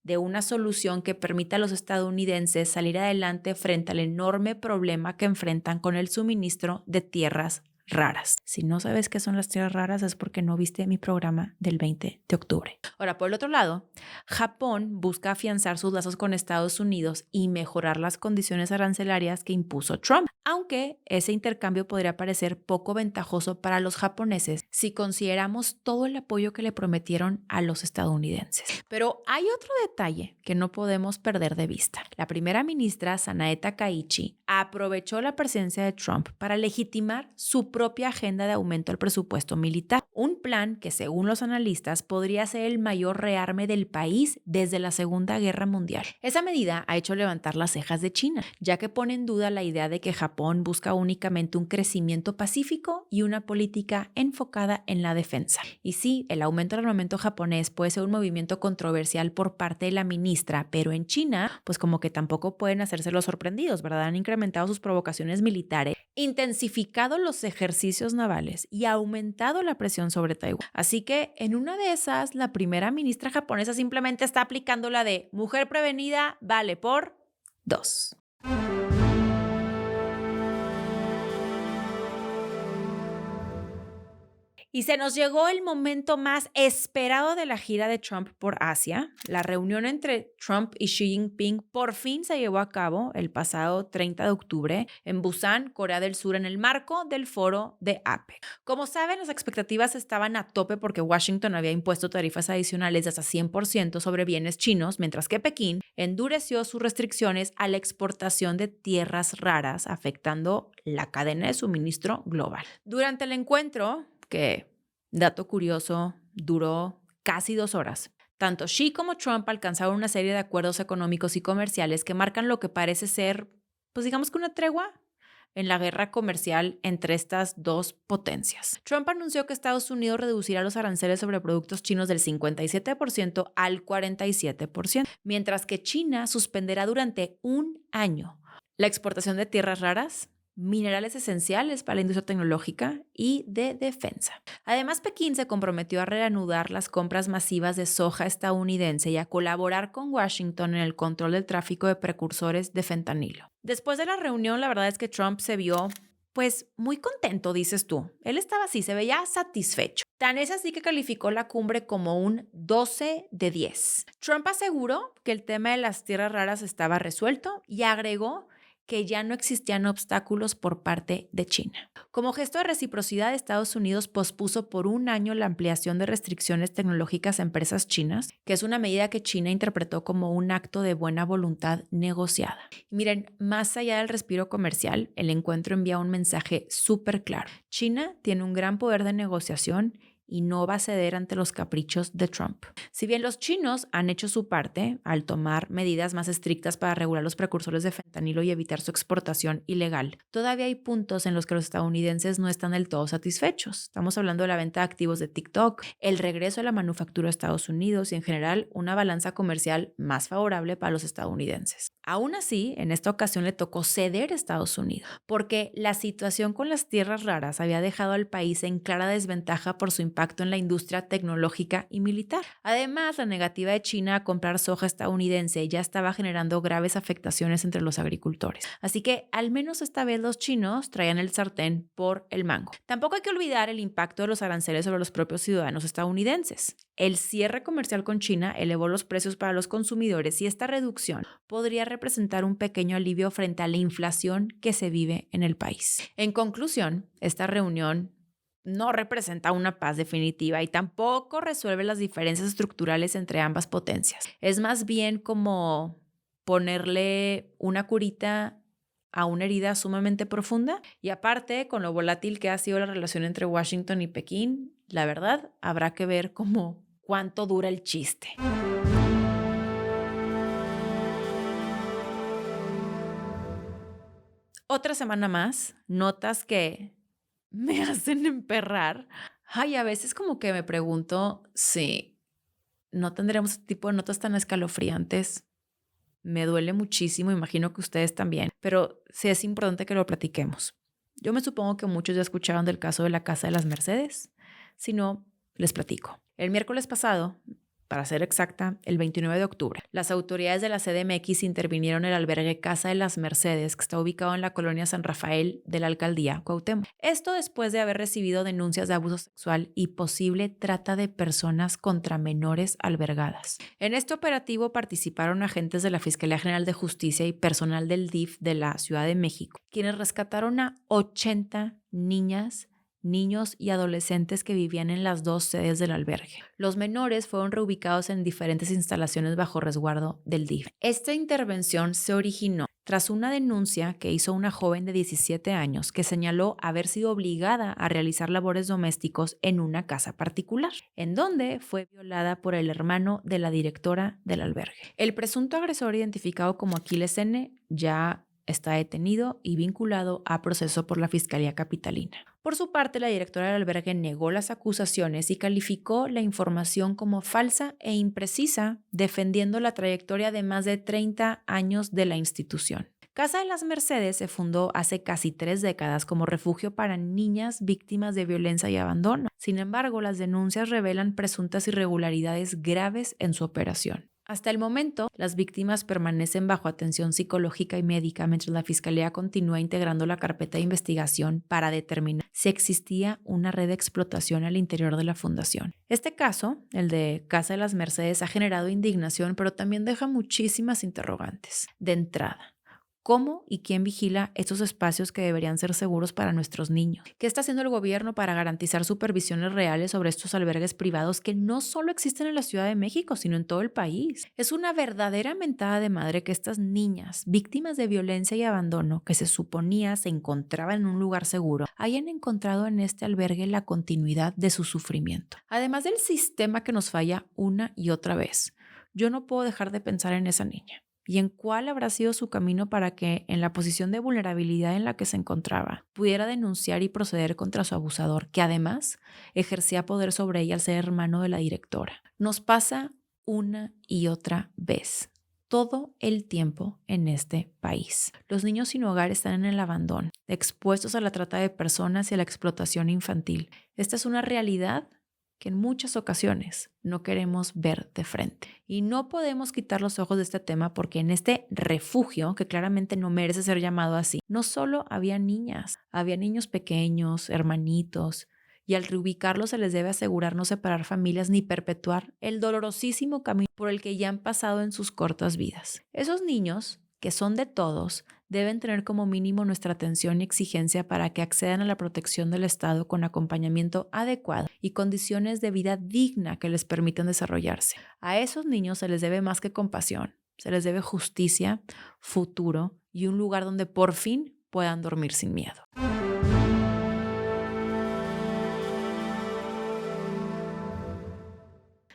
S1: de una solución que permita a los estadounidenses salir adelante frente al enorme problema que enfrentan con el suministro de tierras raras. Si no sabes qué son las tierras raras es porque no viste mi programa del 20 de octubre. Ahora, por el otro lado, Japón busca afianzar sus lazos con Estados Unidos y mejorar las condiciones arancelarias que impuso Trump, aunque ese intercambio podría parecer poco ventajoso para los japoneses si consideramos todo el apoyo que le prometieron a los estadounidenses. Pero hay otro detalle que no podemos perder de vista. La primera ministra, Sanae Takaichi, aprovechó la presencia de Trump para legitimar su propia agenda de aumento al presupuesto militar, un plan que según los analistas podría ser el mayor rearme del país desde la Segunda Guerra Mundial. Esa medida ha hecho levantar las cejas de China, ya que pone en duda la idea de que Japón busca únicamente un crecimiento pacífico y una política enfocada en la defensa. Y sí, el aumento del armamento japonés puede ser un movimiento controversial por parte de la ministra, pero en China, pues como que tampoco pueden hacerse los sorprendidos, ¿verdad? Han incrementado sus provocaciones militares, intensificado los ejercicios navales y aumentado la presión sobre Taiwán. Así que en una de esas, la primera ministra japonesa simplemente está aplicando la de mujer prevenida vale por 2. Y se nos llegó el momento más esperado de la gira de Trump por Asia. La reunión entre Trump y Xi Jinping por fin se llevó a cabo el pasado 30 de octubre en Busan, Corea del Sur, en el marco del foro de APEC. Como saben, las expectativas estaban a tope porque Washington había impuesto tarifas adicionales de hasta 100% sobre bienes chinos, mientras que Pekín endureció sus restricciones a la exportación de tierras raras, afectando la cadena de suministro global. Durante el encuentro, que, dato curioso, duró casi 2 horas. Tanto Xi como Trump alcanzaron una serie de acuerdos económicos y comerciales que marcan lo que parece ser, pues digamos que una tregua en la guerra comercial entre estas dos potencias. Trump anunció que Estados Unidos reducirá los aranceles sobre productos chinos del 57% al 47%, mientras que China suspenderá durante un año la exportación de tierras raras, minerales esenciales para la industria tecnológica y de defensa. Además, Pekín se comprometió a reanudar las compras masivas de soja estadounidense y a colaborar con Washington en el control del tráfico de precursores de fentanilo. Después de la reunión, la verdad es que Trump se vio pues muy contento, dices tú. Él estaba así, se veía satisfecho. Tan es así que calificó la cumbre como un 12 de 10. Trump aseguró que el tema de las tierras raras estaba resuelto y agregó que ya no existían obstáculos por parte de China. Como gesto de reciprocidad, Estados Unidos pospuso por un año la ampliación de restricciones tecnológicas a empresas chinas, que es una medida que China interpretó como un acto de buena voluntad negociada. Y miren, más allá del respiro comercial, el encuentro envía un mensaje súper claro. China tiene un gran poder de negociación y no va a ceder ante los caprichos de Trump. Si bien los chinos han hecho su parte al tomar medidas más estrictas para regular los precursores de fentanilo y evitar su exportación ilegal, todavía hay puntos en los que los estadounidenses no están del todo satisfechos. Estamos hablando de la venta de activos de TikTok, el regreso de la manufactura a Estados Unidos y en general una balanza comercial más favorable para los estadounidenses. Aún así, en esta ocasión le tocó ceder a Estados Unidos, porque la situación con las tierras raras había dejado al país en clara desventaja por su impacto impacto en la industria tecnológica y militar. Además, la negativa de China a comprar soja estadounidense ya estaba generando graves afectaciones entre los agricultores. Así que al menos esta vez los chinos traían el sartén por el mango. Tampoco hay que olvidar el impacto de los aranceles sobre los propios ciudadanos estadounidenses. El cierre comercial con China elevó los precios para los consumidores y esta reducción podría representar un pequeño alivio frente a la inflación que se vive en el país. En conclusión, esta reunión no representa una paz definitiva y tampoco resuelve las diferencias estructurales entre ambas potencias. Es más bien como ponerle una curita a una herida sumamente profunda y aparte, con lo volátil que ha sido la relación entre Washington y Pekín, la verdad, habrá que ver cuánto dura el chiste. Otra semana más, notas que me hacen emperrar. Ay, a veces como que me pregunto si no tendremos este tipo de notas tan escalofriantes. Me duele muchísimo, imagino que ustedes también, pero sí es importante que lo platiquemos. Yo me supongo que muchos ya escucharon del caso de la Casa de las Mercedes. Si no, les platico. El miércoles pasado, para ser exacta, el 29 de octubre, las autoridades de la CDMX intervinieron en el albergue Casa de las Mercedes, que está ubicado en la colonia San Rafael de la alcaldía Cuauhtémoc. Esto después de haber recibido denuncias de abuso sexual y posible trata de personas contra menores albergadas. En este operativo participaron agentes de la Fiscalía General de Justicia y personal del DIF de la Ciudad de México, quienes rescataron a 80 niñas, niños y adolescentes que vivían en las dos sedes del albergue. Los menores fueron reubicados en diferentes instalaciones bajo resguardo del DIF. Esta intervención se originó tras una denuncia que hizo una joven de 17 años que señaló haber sido obligada a realizar labores domésticos en una casa particular, en donde fue violada por el hermano de la directora del albergue. El presunto agresor, identificado como Aquiles N., ya está detenido y vinculado a proceso por la Fiscalía Capitalina. Por su parte, la directora del albergue negó las acusaciones y calificó la información como falsa e imprecisa, defendiendo la trayectoria de más de 30 años de la institución. Casa de las Mercedes se fundó hace casi 3 décadas como refugio para niñas víctimas de violencia y abandono. Sin embargo, las denuncias revelan presuntas irregularidades graves en su operación. Hasta el momento, las víctimas permanecen bajo atención psicológica y médica mientras la Fiscalía continúa integrando la carpeta de investigación para determinar si existía una red de explotación al interior de la fundación. Este caso, el de Casa de las Mercedes, ha generado indignación, pero también deja muchísimas interrogantes. De entrada, ¿cómo y quién vigila estos espacios que deberían ser seguros para nuestros niños? ¿Qué está haciendo el gobierno para garantizar supervisiones reales sobre estos albergues privados que no solo existen en la Ciudad de México, sino en todo el país? Es una verdadera mentada de madre que estas niñas, víctimas de violencia y abandono, que se suponía se encontraban en un lugar seguro, hayan encontrado en este albergue la continuidad de su sufrimiento. Además del sistema que nos falla una y otra vez, yo no puedo dejar de pensar en esa niña. ¿Y en cuál habrá sido su camino para que, en la posición de vulnerabilidad en la que se encontraba, pudiera denunciar y proceder contra su abusador, que además ejercía poder sobre ella al ser hermano de la directora? Nos pasa una y otra vez, todo el tiempo en este país. Los niños sin hogar están en el abandono, expuestos a la trata de personas y a la explotación infantil. Esta es una realidad que en muchas ocasiones no queremos ver de frente. Y no podemos quitar los ojos de este tema porque en este refugio, que claramente no merece ser llamado así, no solo había niñas, había niños pequeños, hermanitos, y al reubicarlos se les debe asegurar no separar familias ni perpetuar el dolorosísimo camino por el que ya han pasado en sus cortas vidas. Esos niños, que son de todos, deben tener como mínimo nuestra atención y exigencia para que accedan a la protección del Estado con acompañamiento adecuado y condiciones de vida digna que les permitan desarrollarse. A esos niños se les debe más que compasión, se les debe justicia, futuro y un lugar donde por fin puedan dormir sin miedo.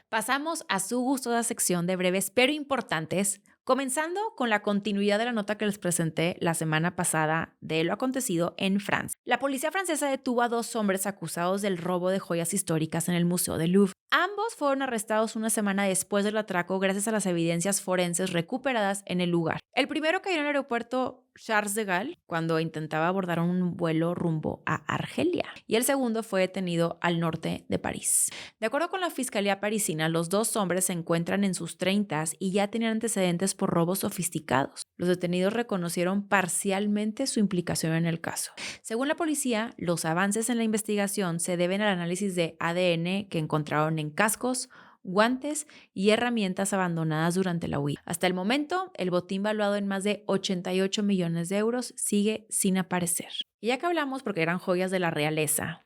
S1: Pasamos a su gustosa sección de breves pero importantes, comenzando con la continuidad de la nota que les presenté la semana pasada de lo acontecido en Francia. La policía francesa detuvo a 2 hombres acusados del robo de joyas históricas en el Museo del Louvre. Ambos fueron arrestados una semana después del atraco gracias a las evidencias forenses recuperadas en el lugar. El primero cayó en el aeropuerto Charles de Gaulle cuando intentaba abordar un vuelo rumbo a Argelia, y el segundo fue detenido al norte de París. De acuerdo con la Fiscalía parisina, los dos hombres se encuentran en sus 30s y ya tenían antecedentes por robos sofisticados. Los detenidos reconocieron parcialmente su implicación en el caso. Según la policía, los avances en la investigación se deben al análisis de ADN que encontraron en cascos, guantes y herramientas abandonadas durante la huida. Hasta el momento, el botín valuado en más de 88 millones de euros sigue sin aparecer. Y ya que hablamos, porque eran joyas de la realeza,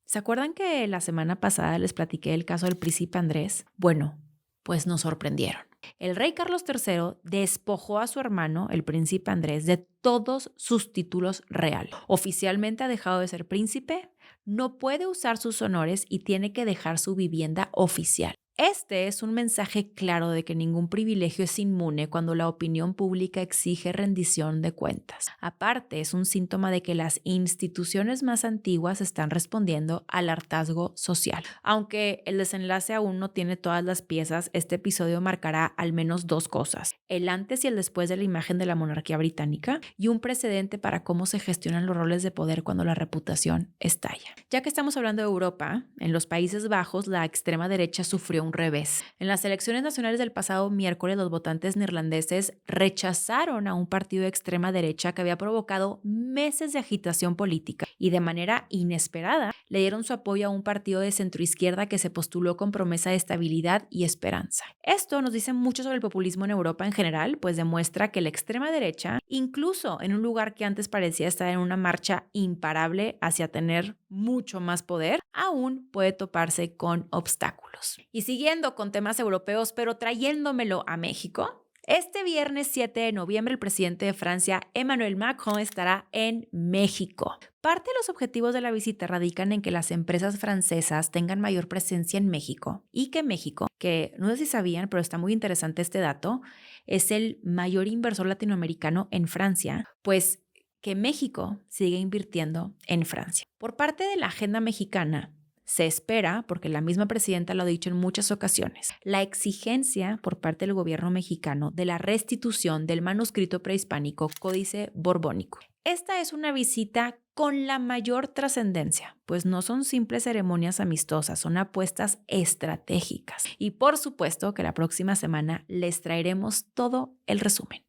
S1: ¿se acuerdan que la semana pasada les platiqué el caso del príncipe Andrés? Bueno, pues nos sorprendieron. El rey Carlos III despojó a su hermano, el príncipe Andrés, de todos sus títulos reales. Oficialmente ha dejado de ser príncipe, no puede usar sus honores y tiene que dejar su vivienda oficial. Este es un mensaje claro de que ningún privilegio es inmune cuando la opinión pública exige rendición de cuentas. Aparte, es un síntoma de que las instituciones más antiguas están respondiendo al hartazgo social. Aunque el desenlace aún no tiene todas las piezas, este episodio marcará al menos dos cosas: el antes y el después de la imagen de la monarquía británica y un precedente para cómo se gestionan los roles de poder cuando la reputación estalla. Ya que estamos hablando de Europa, en los Países Bajos la extrema derecha sufrió un revés. En las elecciones nacionales del pasado miércoles, los votantes neerlandeses rechazaron a un partido de extrema derecha que había provocado meses de agitación política y de manera inesperada le dieron su apoyo a un partido de centroizquierda que se postuló con promesa de estabilidad y esperanza. Esto nos dice mucho sobre el populismo en Europa en general, pues demuestra que la extrema derecha, incluso en un lugar que antes parecía estar en una marcha imparable hacia tener mucho más poder, aún puede toparse con obstáculos. Y siguiendo con temas europeos, pero trayéndomelo a México, este viernes 7 de noviembre el presidente de Francia, Emmanuel Macron, estará en México. Parte de los objetivos de la visita radican en que las empresas francesas tengan mayor presencia en México y que México, que no sé si sabían, pero está muy interesante este dato, es el mayor inversor latinoamericano en Francia, pues que México sigue invirtiendo en Francia. Por parte de la agenda mexicana, se espera, porque la misma presidenta lo ha dicho en muchas ocasiones, la exigencia por parte del gobierno mexicano de la restitución del manuscrito prehispánico Códice Borbónico. Esta es una visita con la mayor trascendencia, pues no son simples ceremonias amistosas, son apuestas estratégicas. Y por supuesto que la próxima semana les traeremos todo el resumen.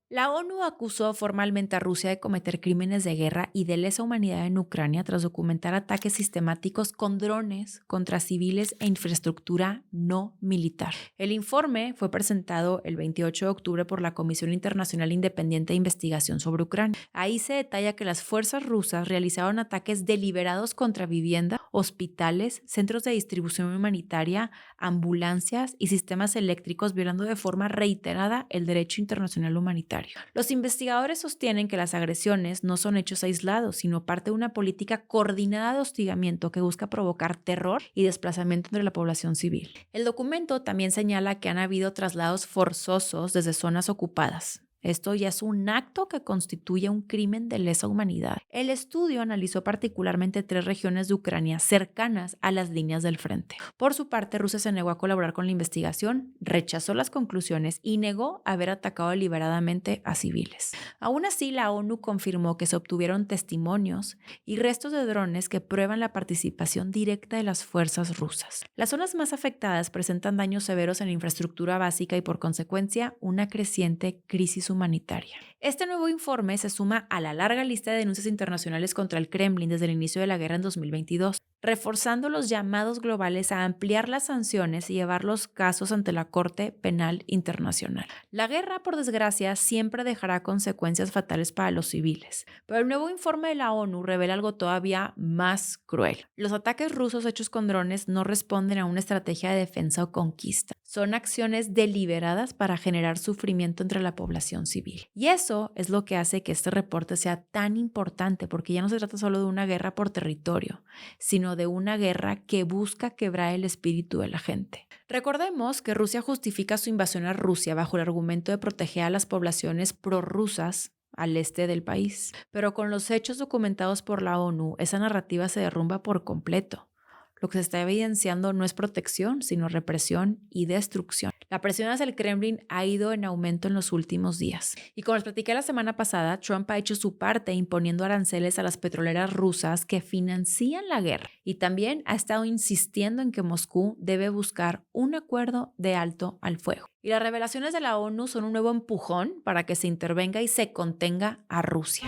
S1: La ONU acusó formalmente a Rusia de cometer crímenes de guerra y de lesa humanidad en Ucrania tras documentar ataques sistemáticos con drones contra civiles e infraestructura no militar. El informe fue presentado el 28 de octubre por la Comisión Internacional Independiente de Investigación sobre Ucrania. Ahí se detalla que las fuerzas rusas realizaron ataques deliberados contra viviendas, hospitales, centros de distribución humanitaria, ambulancias y sistemas eléctricos, violando de forma reiterada el derecho internacional humanitario. Los investigadores sostienen que las agresiones no son hechos aislados, sino parte de una política coordinada de hostigamiento que busca provocar terror y desplazamiento entre la población civil. El documento también señala que han habido traslados forzosos desde zonas ocupadas. Esto ya es un acto que constituye un crimen de lesa humanidad. El estudio analizó particularmente 3 regiones de Ucrania cercanas a las líneas del frente. Por su parte, Rusia se negó a colaborar con la investigación, rechazó las conclusiones y negó haber atacado deliberadamente a civiles. Aún así, la ONU confirmó que se obtuvieron testimonios y restos de drones que prueban la participación directa de las fuerzas rusas. Las zonas más afectadas presentan daños severos en la infraestructura básica y, por consecuencia, una creciente crisis humanitaria. Este nuevo informe se suma a la larga lista de denuncias internacionales contra el Kremlin desde el inicio de la guerra en 2022, reforzando los llamados globales a ampliar las sanciones y llevar los casos ante la Corte Penal Internacional. La guerra, por desgracia, siempre dejará consecuencias fatales para los civiles, pero el nuevo informe de la ONU revela algo todavía más cruel. Los ataques rusos hechos con drones no responden a una estrategia de defensa o conquista. Son acciones deliberadas para generar sufrimiento entre la población civil. Y eso es lo que hace que este reporte sea tan importante, porque ya no se trata solo de una guerra por territorio, sino de una guerra que busca quebrar el espíritu de la gente. Recordemos que Rusia justifica su invasión a Rusia bajo el argumento de proteger a las poblaciones prorrusas al este del país. Pero con los hechos documentados por la ONU, esa narrativa se derrumba por completo. Lo que se está evidenciando no es protección, sino represión y destrucción. La presión hacia el Kremlin ha ido en aumento en los últimos días. Y como les platiqué la semana pasada, Trump ha hecho su parte imponiendo aranceles a las petroleras rusas que financian la guerra. Y también ha estado insistiendo en que Moscú debe buscar un acuerdo de alto al fuego. Y las revelaciones de la ONU son un nuevo empujón para que se intervenga y se contenga a Rusia.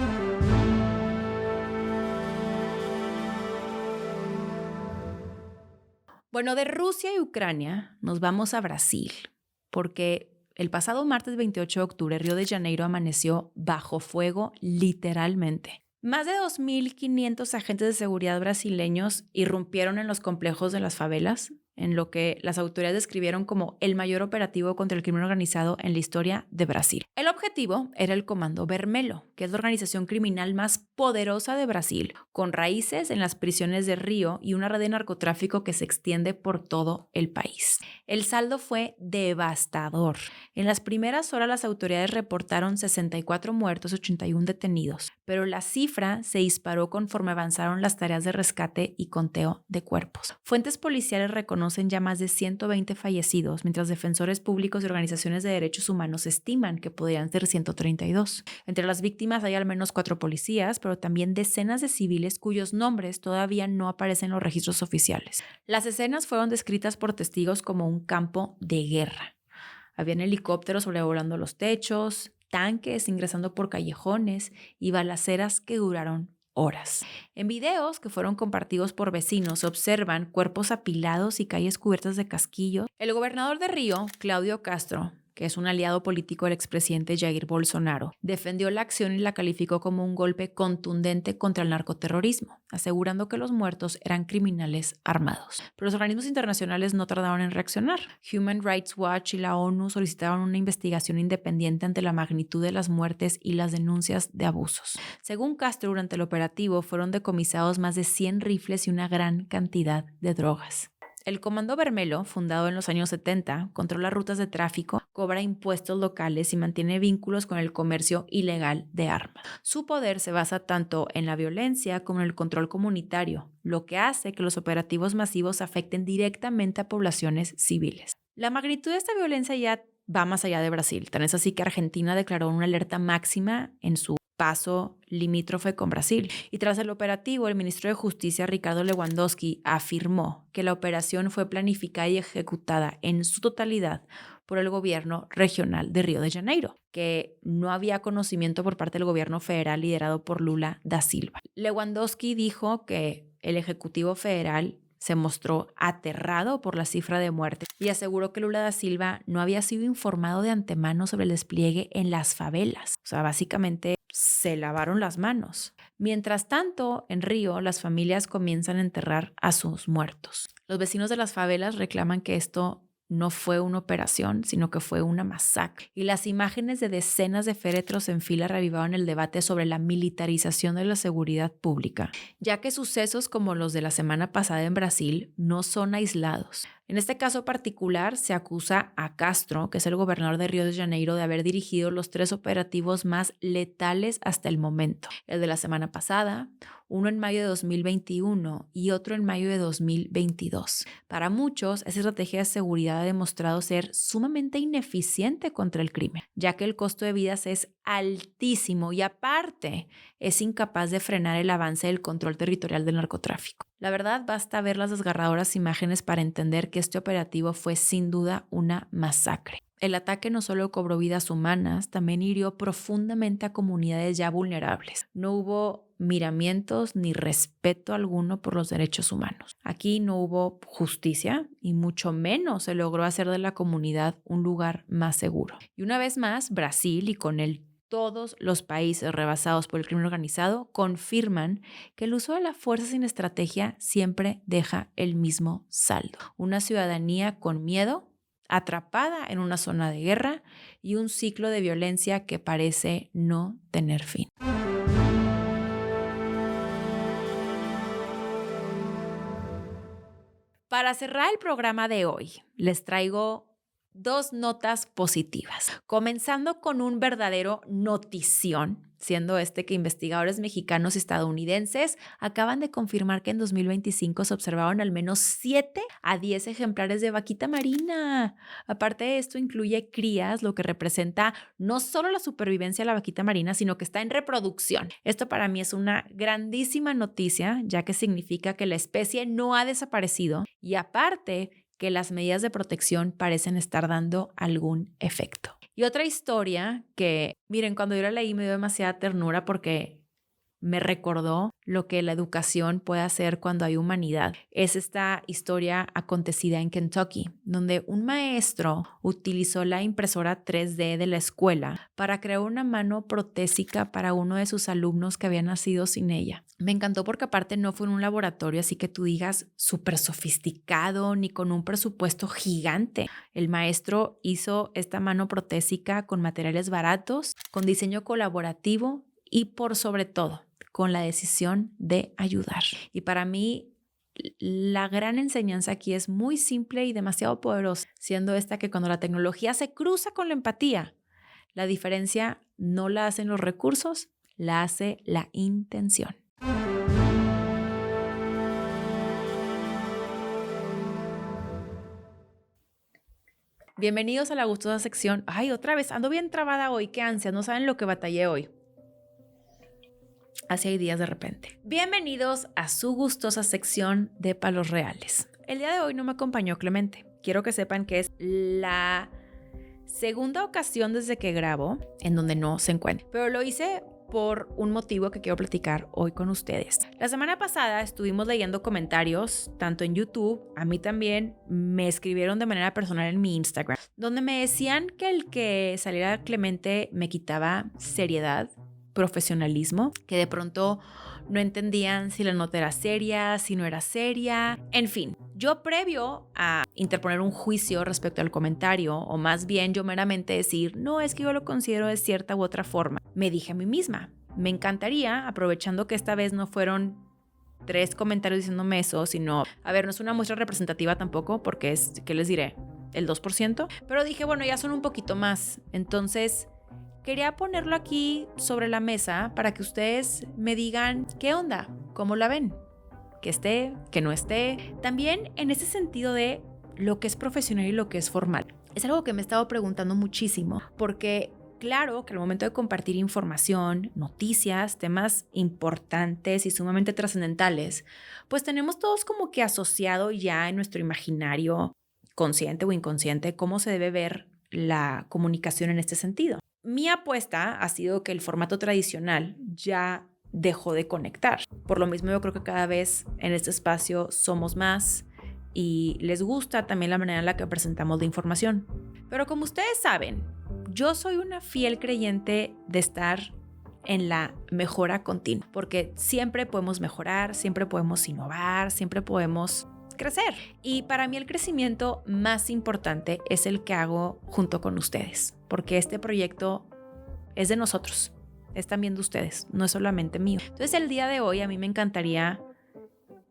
S1: Bueno, de Rusia y Ucrania nos vamos a Brasil, porque el pasado martes 28 de octubre Río de Janeiro amaneció bajo fuego literalmente. Más de 2.500 agentes de seguridad brasileños irrumpieron en los complejos de las favelas, en lo que las autoridades describieron como el mayor operativo contra el crimen organizado en la historia de Brasil. El objetivo era el Comando Vermelho, que es la organización criminal más poderosa de Brasil, con raíces en las prisiones de Río y una red de narcotráfico que se extiende por todo el país. El saldo fue devastador. En las primeras horas las autoridades reportaron 64 muertos y 81 detenidos, pero la cifra se disparó conforme avanzaron las tareas de rescate y conteo de cuerpos. Fuentes policiales reconocen ya más de 120 fallecidos, mientras defensores públicos y organizaciones de derechos humanos estiman que podrían ser 132. Entre las víctimas hay al menos 4 policías, pero también decenas de civiles cuyos nombres todavía no aparecen en los registros oficiales. Las escenas fueron descritas por testigos como un campo de guerra. Habían helicópteros sobrevolando los techos, tanques ingresando por callejones y balaceras que duraron horas. En videos que fueron compartidos por vecinos se observan cuerpos apilados y calles cubiertas de casquillos. El gobernador de Río, Claudio Castro, que es un aliado político del expresidente Jair Bolsonaro, defendió la acción y la calificó como un golpe contundente contra el narcoterrorismo, asegurando que los muertos eran criminales armados. Pero los organismos internacionales no tardaron en reaccionar. Human Rights Watch y la ONU solicitaron una investigación independiente ante la magnitud de las muertes y las denuncias de abusos. Según Castro, durante el operativo fueron decomisados más de 100 rifles y una gran cantidad de drogas. El Comando Vermelho, fundado en los años 70, controla rutas de tráfico, cobra impuestos locales y mantiene vínculos con el comercio ilegal de armas. Su poder se basa tanto en la violencia como en el control comunitario, lo que hace que los operativos masivos afecten directamente a poblaciones civiles. La magnitud de esta violencia ya va más allá de Brasil. Tan es así que Argentina declaró una alerta máxima en su paso limítrofe con Brasil. Y tras el operativo, el ministro de Justicia, Ricardo Lewandowski, afirmó que la operación fue planificada y ejecutada en su totalidad por el gobierno regional de Río de Janeiro, que no había conocimiento por parte del gobierno federal liderado por Lula da Silva. Lewandowski dijo que el Ejecutivo Federal se mostró aterrado por la cifra de muertes y aseguró que Lula da Silva no había sido informado de antemano sobre el despliegue en las favelas. O sea, básicamente se lavaron las manos. Mientras tanto, en Río, las familias comienzan a enterrar a sus muertos. Los vecinos de las favelas reclaman que esto no fue una operación, sino que fue una masacre. Y las imágenes de decenas de féretros en fila reavivaron el debate sobre la militarización de la seguridad pública, ya que sucesos como los de la semana pasada en Brasil no son aislados. En este caso particular, se acusa a Castro, que es el gobernador de Río de Janeiro, de haber dirigido los 3 operativos más letales hasta el momento. El de la semana pasada, uno en mayo de 2021 y otro en mayo de 2022. Para muchos, esa estrategia de seguridad ha demostrado ser sumamente ineficiente contra el crimen, ya que el costo de vidas es altísimo y aparte es incapaz de frenar el avance del control territorial del narcotráfico. La verdad, basta ver las desgarradoras imágenes para entender que este operativo fue sin duda una masacre. El ataque no solo cobró vidas humanas, también hirió profundamente a comunidades ya vulnerables. No hubo miramientos ni respeto alguno por los derechos humanos. Aquí no hubo justicia y mucho menos se logró hacer de la comunidad un lugar más seguro. Y una vez más, Brasil y con él todos los países rebasados por el crimen organizado confirman que el uso de la fuerza sin estrategia siempre deja el mismo saldo. Una ciudadanía con miedo, atrapada en una zona de guerra y un ciclo de violencia que parece no tener fin. Para cerrar el programa de hoy, les traigo 2 notas positivas, comenzando con un verdadero notición. siendo que investigadores mexicanos y estadounidenses acaban de confirmar que en 2025 se observaron al menos 7 a 10 ejemplares de vaquita marina. Aparte de esto, incluye crías, lo que representa no solo la supervivencia de la vaquita marina, sino que está en reproducción. Esto para mí es una grandísima noticia, ya que significa que la especie no ha desaparecido y aparte que las medidas de protección parecen estar dando algún efecto. Y otra historia que, miren, cuando yo la leí me dio demasiada ternura porque me recordó lo que la educación puede hacer cuando hay humanidad. Es esta historia acontecida en Kentucky, donde un maestro utilizó la impresora 3D de la escuela para crear una mano protésica para uno de sus alumnos que había nacido sin ella. Me encantó porque aparte no fue en un laboratorio así que tú digas súper sofisticado ni con un presupuesto gigante. El maestro hizo esta mano protésica con materiales baratos, con diseño colaborativo y por sobre todo con la decisión de ayudar. Y para mí, la gran enseñanza aquí es muy simple y demasiado poderosa, siendo esta que cuando la tecnología se cruza con la empatía, la diferencia no la hacen los recursos, la hace la intención. Bienvenidos a la gustosa sección. Ay, otra vez, ando bien trabada hoy, qué ansia, no saben lo que batallé hoy. Hace días de repente. Bienvenidos a su gustosa sección de palos reales. El día de hoy no me acompañó Clemente. Quiero que sepan que es la segunda ocasión desde que grabo en donde no se encuentra. Pero lo hice por un motivo que quiero platicar hoy con ustedes. La semana pasada estuvimos leyendo comentarios, tanto en YouTube, a mí también me escribieron de manera personal en mi Instagram, donde me decían que el que saliera Clemente me quitaba seriedad, profesionalismo, que de pronto no entendían si la nota era seria, si no era seria, en fin. Yo previo a interponer un juicio respecto al comentario, o más bien yo meramente decir, no, es que yo lo considero de cierta u otra forma, me dije a mí misma, me encantaría, aprovechando que esta vez no fueron 3 comentarios diciéndome eso, sino, a ver, no es una muestra representativa tampoco, porque es, ¿qué les diré? El 2%, pero dije, bueno, ya son un poquito más, entonces quería ponerlo aquí sobre la mesa para que ustedes me digan qué onda, cómo la ven, que esté, que no esté. También en ese sentido de lo que es profesional y lo que es formal. Es algo que me he estado preguntando muchísimo porque claro que al momento de compartir información, noticias, temas importantes y sumamente trascendentales, pues tenemos todos como que asociado ya en nuestro imaginario consciente o inconsciente cómo se debe ver la comunicación en este sentido. Mi apuesta ha sido que el formato tradicional ya dejó de conectar. Por lo mismo, yo creo que cada vez en este espacio somos más y les gusta también la manera en la que presentamos la información. Pero como ustedes saben, yo soy una fiel creyente de estar en la mejora continua, porque siempre podemos mejorar, siempre podemos innovar, siempre podemos crecer. Y para mí el crecimiento más importante es el que hago junto con ustedes, porque este proyecto es de nosotros, es también de ustedes, no es solamente mío. Entonces el día de hoy a mí me encantaría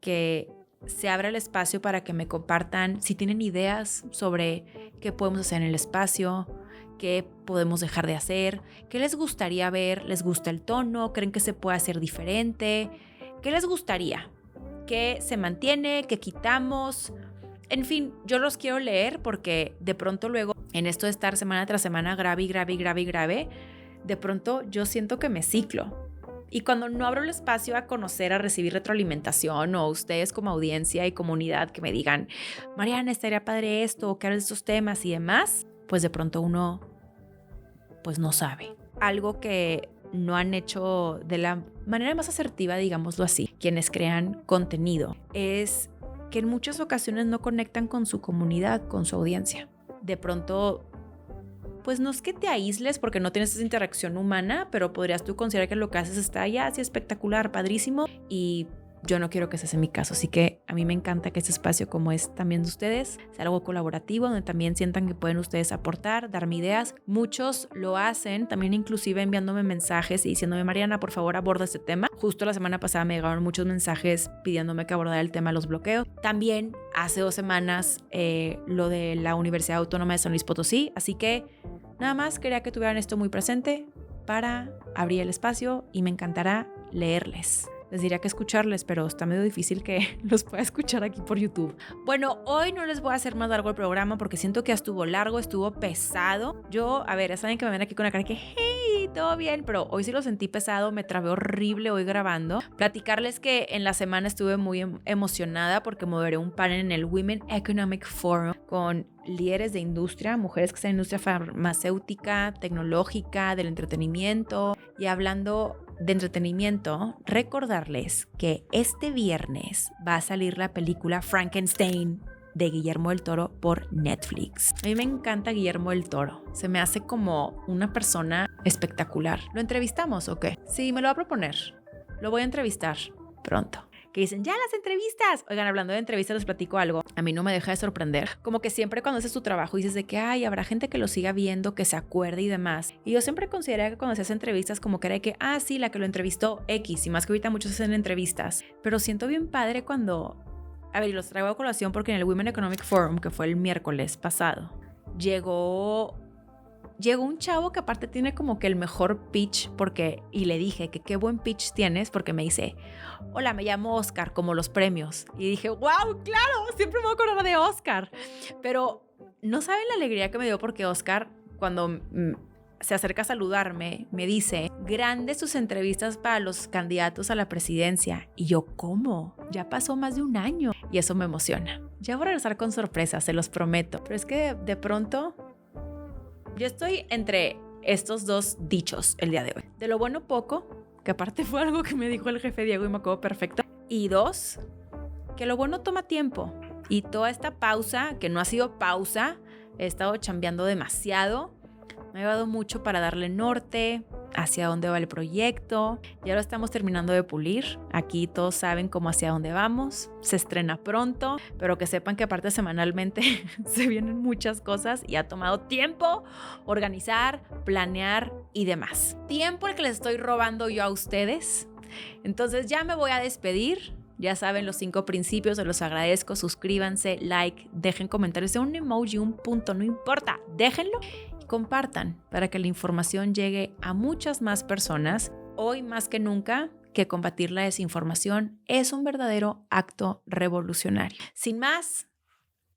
S1: que se abra el espacio para que me compartan si tienen ideas sobre qué podemos hacer en el espacio, qué podemos dejar de hacer, qué les gustaría ver, les gusta el tono, creen que se puede hacer diferente, qué les gustaría, qué se mantiene, qué quitamos. En fin, yo los quiero leer porque de pronto luego en esto de estar semana tras semana grave, de pronto yo siento que me ciclo. Y cuando no abro el espacio a conocer, a recibir retroalimentación o ustedes como audiencia y comunidad que me digan, Mariana, estaría padre esto, o que hables de estos temas y demás, pues de pronto uno pues no sabe. Algo que no han hecho de la manera más asertiva, digámoslo así, quienes crean contenido, es que en muchas ocasiones no conectan con su comunidad, con su audiencia. De pronto, pues no es que te aísles porque no tienes esa interacción humana, pero podrías tú considerar que lo que haces está ya así espectacular, padrísimo, y yo no quiero que ese sea mi caso, así que a mí me encanta que este espacio, como es también de ustedes, sea algo colaborativo, donde también sientan que pueden ustedes aportar, darme ideas. Muchos lo hacen, también inclusive enviándome mensajes y diciéndome, Mariana, por favor aborda este tema. Justo la semana pasada me llegaron muchos mensajes pidiéndome que abordara el tema de los bloqueos. También hace 2 semanas lo de la Universidad Autónoma de San Luis Potosí, así que nada más quería que tuvieran esto muy presente. para abrir el espacio y me encantará leerles. Les diría que escucharles, pero está medio difícil que los pueda escuchar aquí por YouTube. Bueno, hoy no les voy a hacer más largo el programa porque siento que estuvo largo, estuvo pesado. Yo, a ver, ya saben que me ven aquí con la cara que, hey, todo bien, pero hoy sí lo sentí pesado, me trabé horrible hoy grabando. Platicarles que en la semana estuve muy emocionada porque moderé un panel en el Women Economic Forum con líderes de industria, mujeres que están en industria farmacéutica, tecnológica, del entretenimiento y hablando de entretenimiento, recordarles que este viernes va a salir la película Frankenstein de Guillermo del Toro por Netflix. A mí me encanta Guillermo del Toro. Se me hace como una persona espectacular. ¿Lo entrevistamos o qué? Sí, me lo va a proponer. Lo voy a entrevistar pronto. Que dicen, ya las entrevistas. Oigan, hablando de entrevistas, les platico algo. A mí no me deja de sorprender. Como que siempre cuando haces tu trabajo dices de que, ay, habrá gente que lo siga viendo, que se acuerde y demás. Y yo siempre consideré que cuando se hacen entrevistas como que era de que, sí, la que lo entrevistó X. Y más que ahorita muchos hacen entrevistas. Pero siento bien padre cuando... A ver, y los traigo a colación porque en el Women Economic Forum, que fue el miércoles pasado, llegó un chavo que aparte tiene como que el mejor pitch y le dije que qué buen pitch tienes porque me dice, hola, me llamo Oscar, como los premios. Y dije, wow, claro, siempre me voy a acordar de Oscar. Pero no saben la alegría que me dio porque Oscar, cuando se acerca a saludarme, me dice, grandes sus entrevistas para los candidatos a la presidencia. Y yo, ¿cómo? Ya pasó más de un año. Y eso me emociona. Ya voy a regresar con sorpresas, se los prometo. Pero es que de pronto... Yo estoy entre estos dos dichos el día de hoy. De lo bueno poco, que aparte fue algo que me dijo el jefe Diego y me acuerdo perfecto. Y dos, que lo bueno toma tiempo. Y toda esta pausa, que no ha sido pausa, he estado chambeando demasiado. Me ha ayudado mucho para darle norte, hacia dónde va el proyecto. Ya lo estamos terminando de pulir. Aquí todos saben cómo hacia dónde vamos. Se estrena pronto, pero que sepan que aparte semanalmente se vienen muchas cosas y ha tomado tiempo organizar, planear y demás. Tiempo el que les estoy robando yo a ustedes. Entonces ya me voy a despedir. Ya saben los 5 principios, se los agradezco. Suscríbanse, like, dejen comentarios, sea un emoji, un punto, no importa, déjenlo. Compartan para que la información llegue a muchas más personas. Hoy más que nunca, que combatir la desinformación es un verdadero acto revolucionario. Sin más,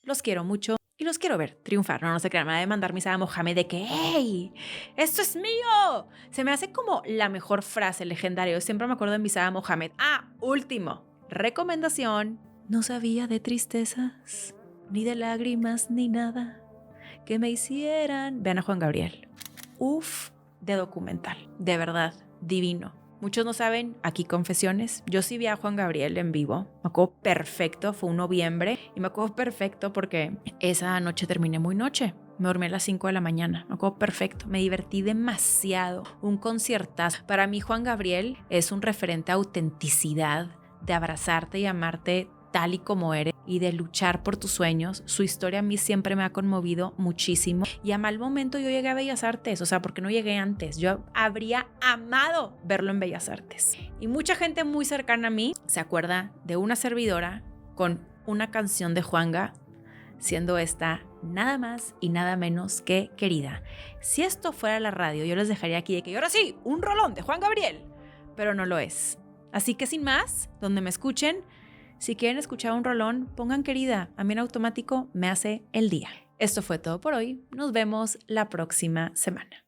S1: los quiero mucho y los quiero ver triunfar. No se crean, me va a demandar Misada Mohamed de que ¡hey! ¡Esto es mío! Se me hace como la mejor frase legendaria. Yo siempre me acuerdo de Misada Mohamed. Último, recomendación. No sabía de tristezas, ni de lágrimas, ni nada que me hicieran. Vean a Juan Gabriel. De documental. De verdad, divino. Muchos no saben, aquí confesiones. Yo sí vi a Juan Gabriel en vivo. Me acuerdo perfecto, fue un noviembre. Y me acuerdo perfecto porque esa noche terminé muy noche. Me dormí a las 5 de la mañana. Me acuerdo perfecto. Me divertí demasiado. Un conciertazo. Para mí Juan Gabriel es un referente a autenticidad, de abrazarte y amarte tal y como eres y de luchar por tus sueños. Su historia a mí siempre me ha conmovido muchísimo y a mal momento yo llegué a Bellas Artes, o sea, porque no llegué antes. Yo habría amado verlo en Bellas Artes. Y mucha gente muy cercana a mí se acuerda de una servidora con una canción de Juanga, siendo esta nada más y nada menos que Querida. Si esto fuera la radio, yo les dejaría aquí de que ahora sí, un rolón de Juan Gabriel, pero no lo es. Así que sin más, donde me escuchen, si quieren escuchar un rolón, pongan Querida. A mí en automático me hace el día. Esto fue todo por hoy. Nos vemos la próxima semana.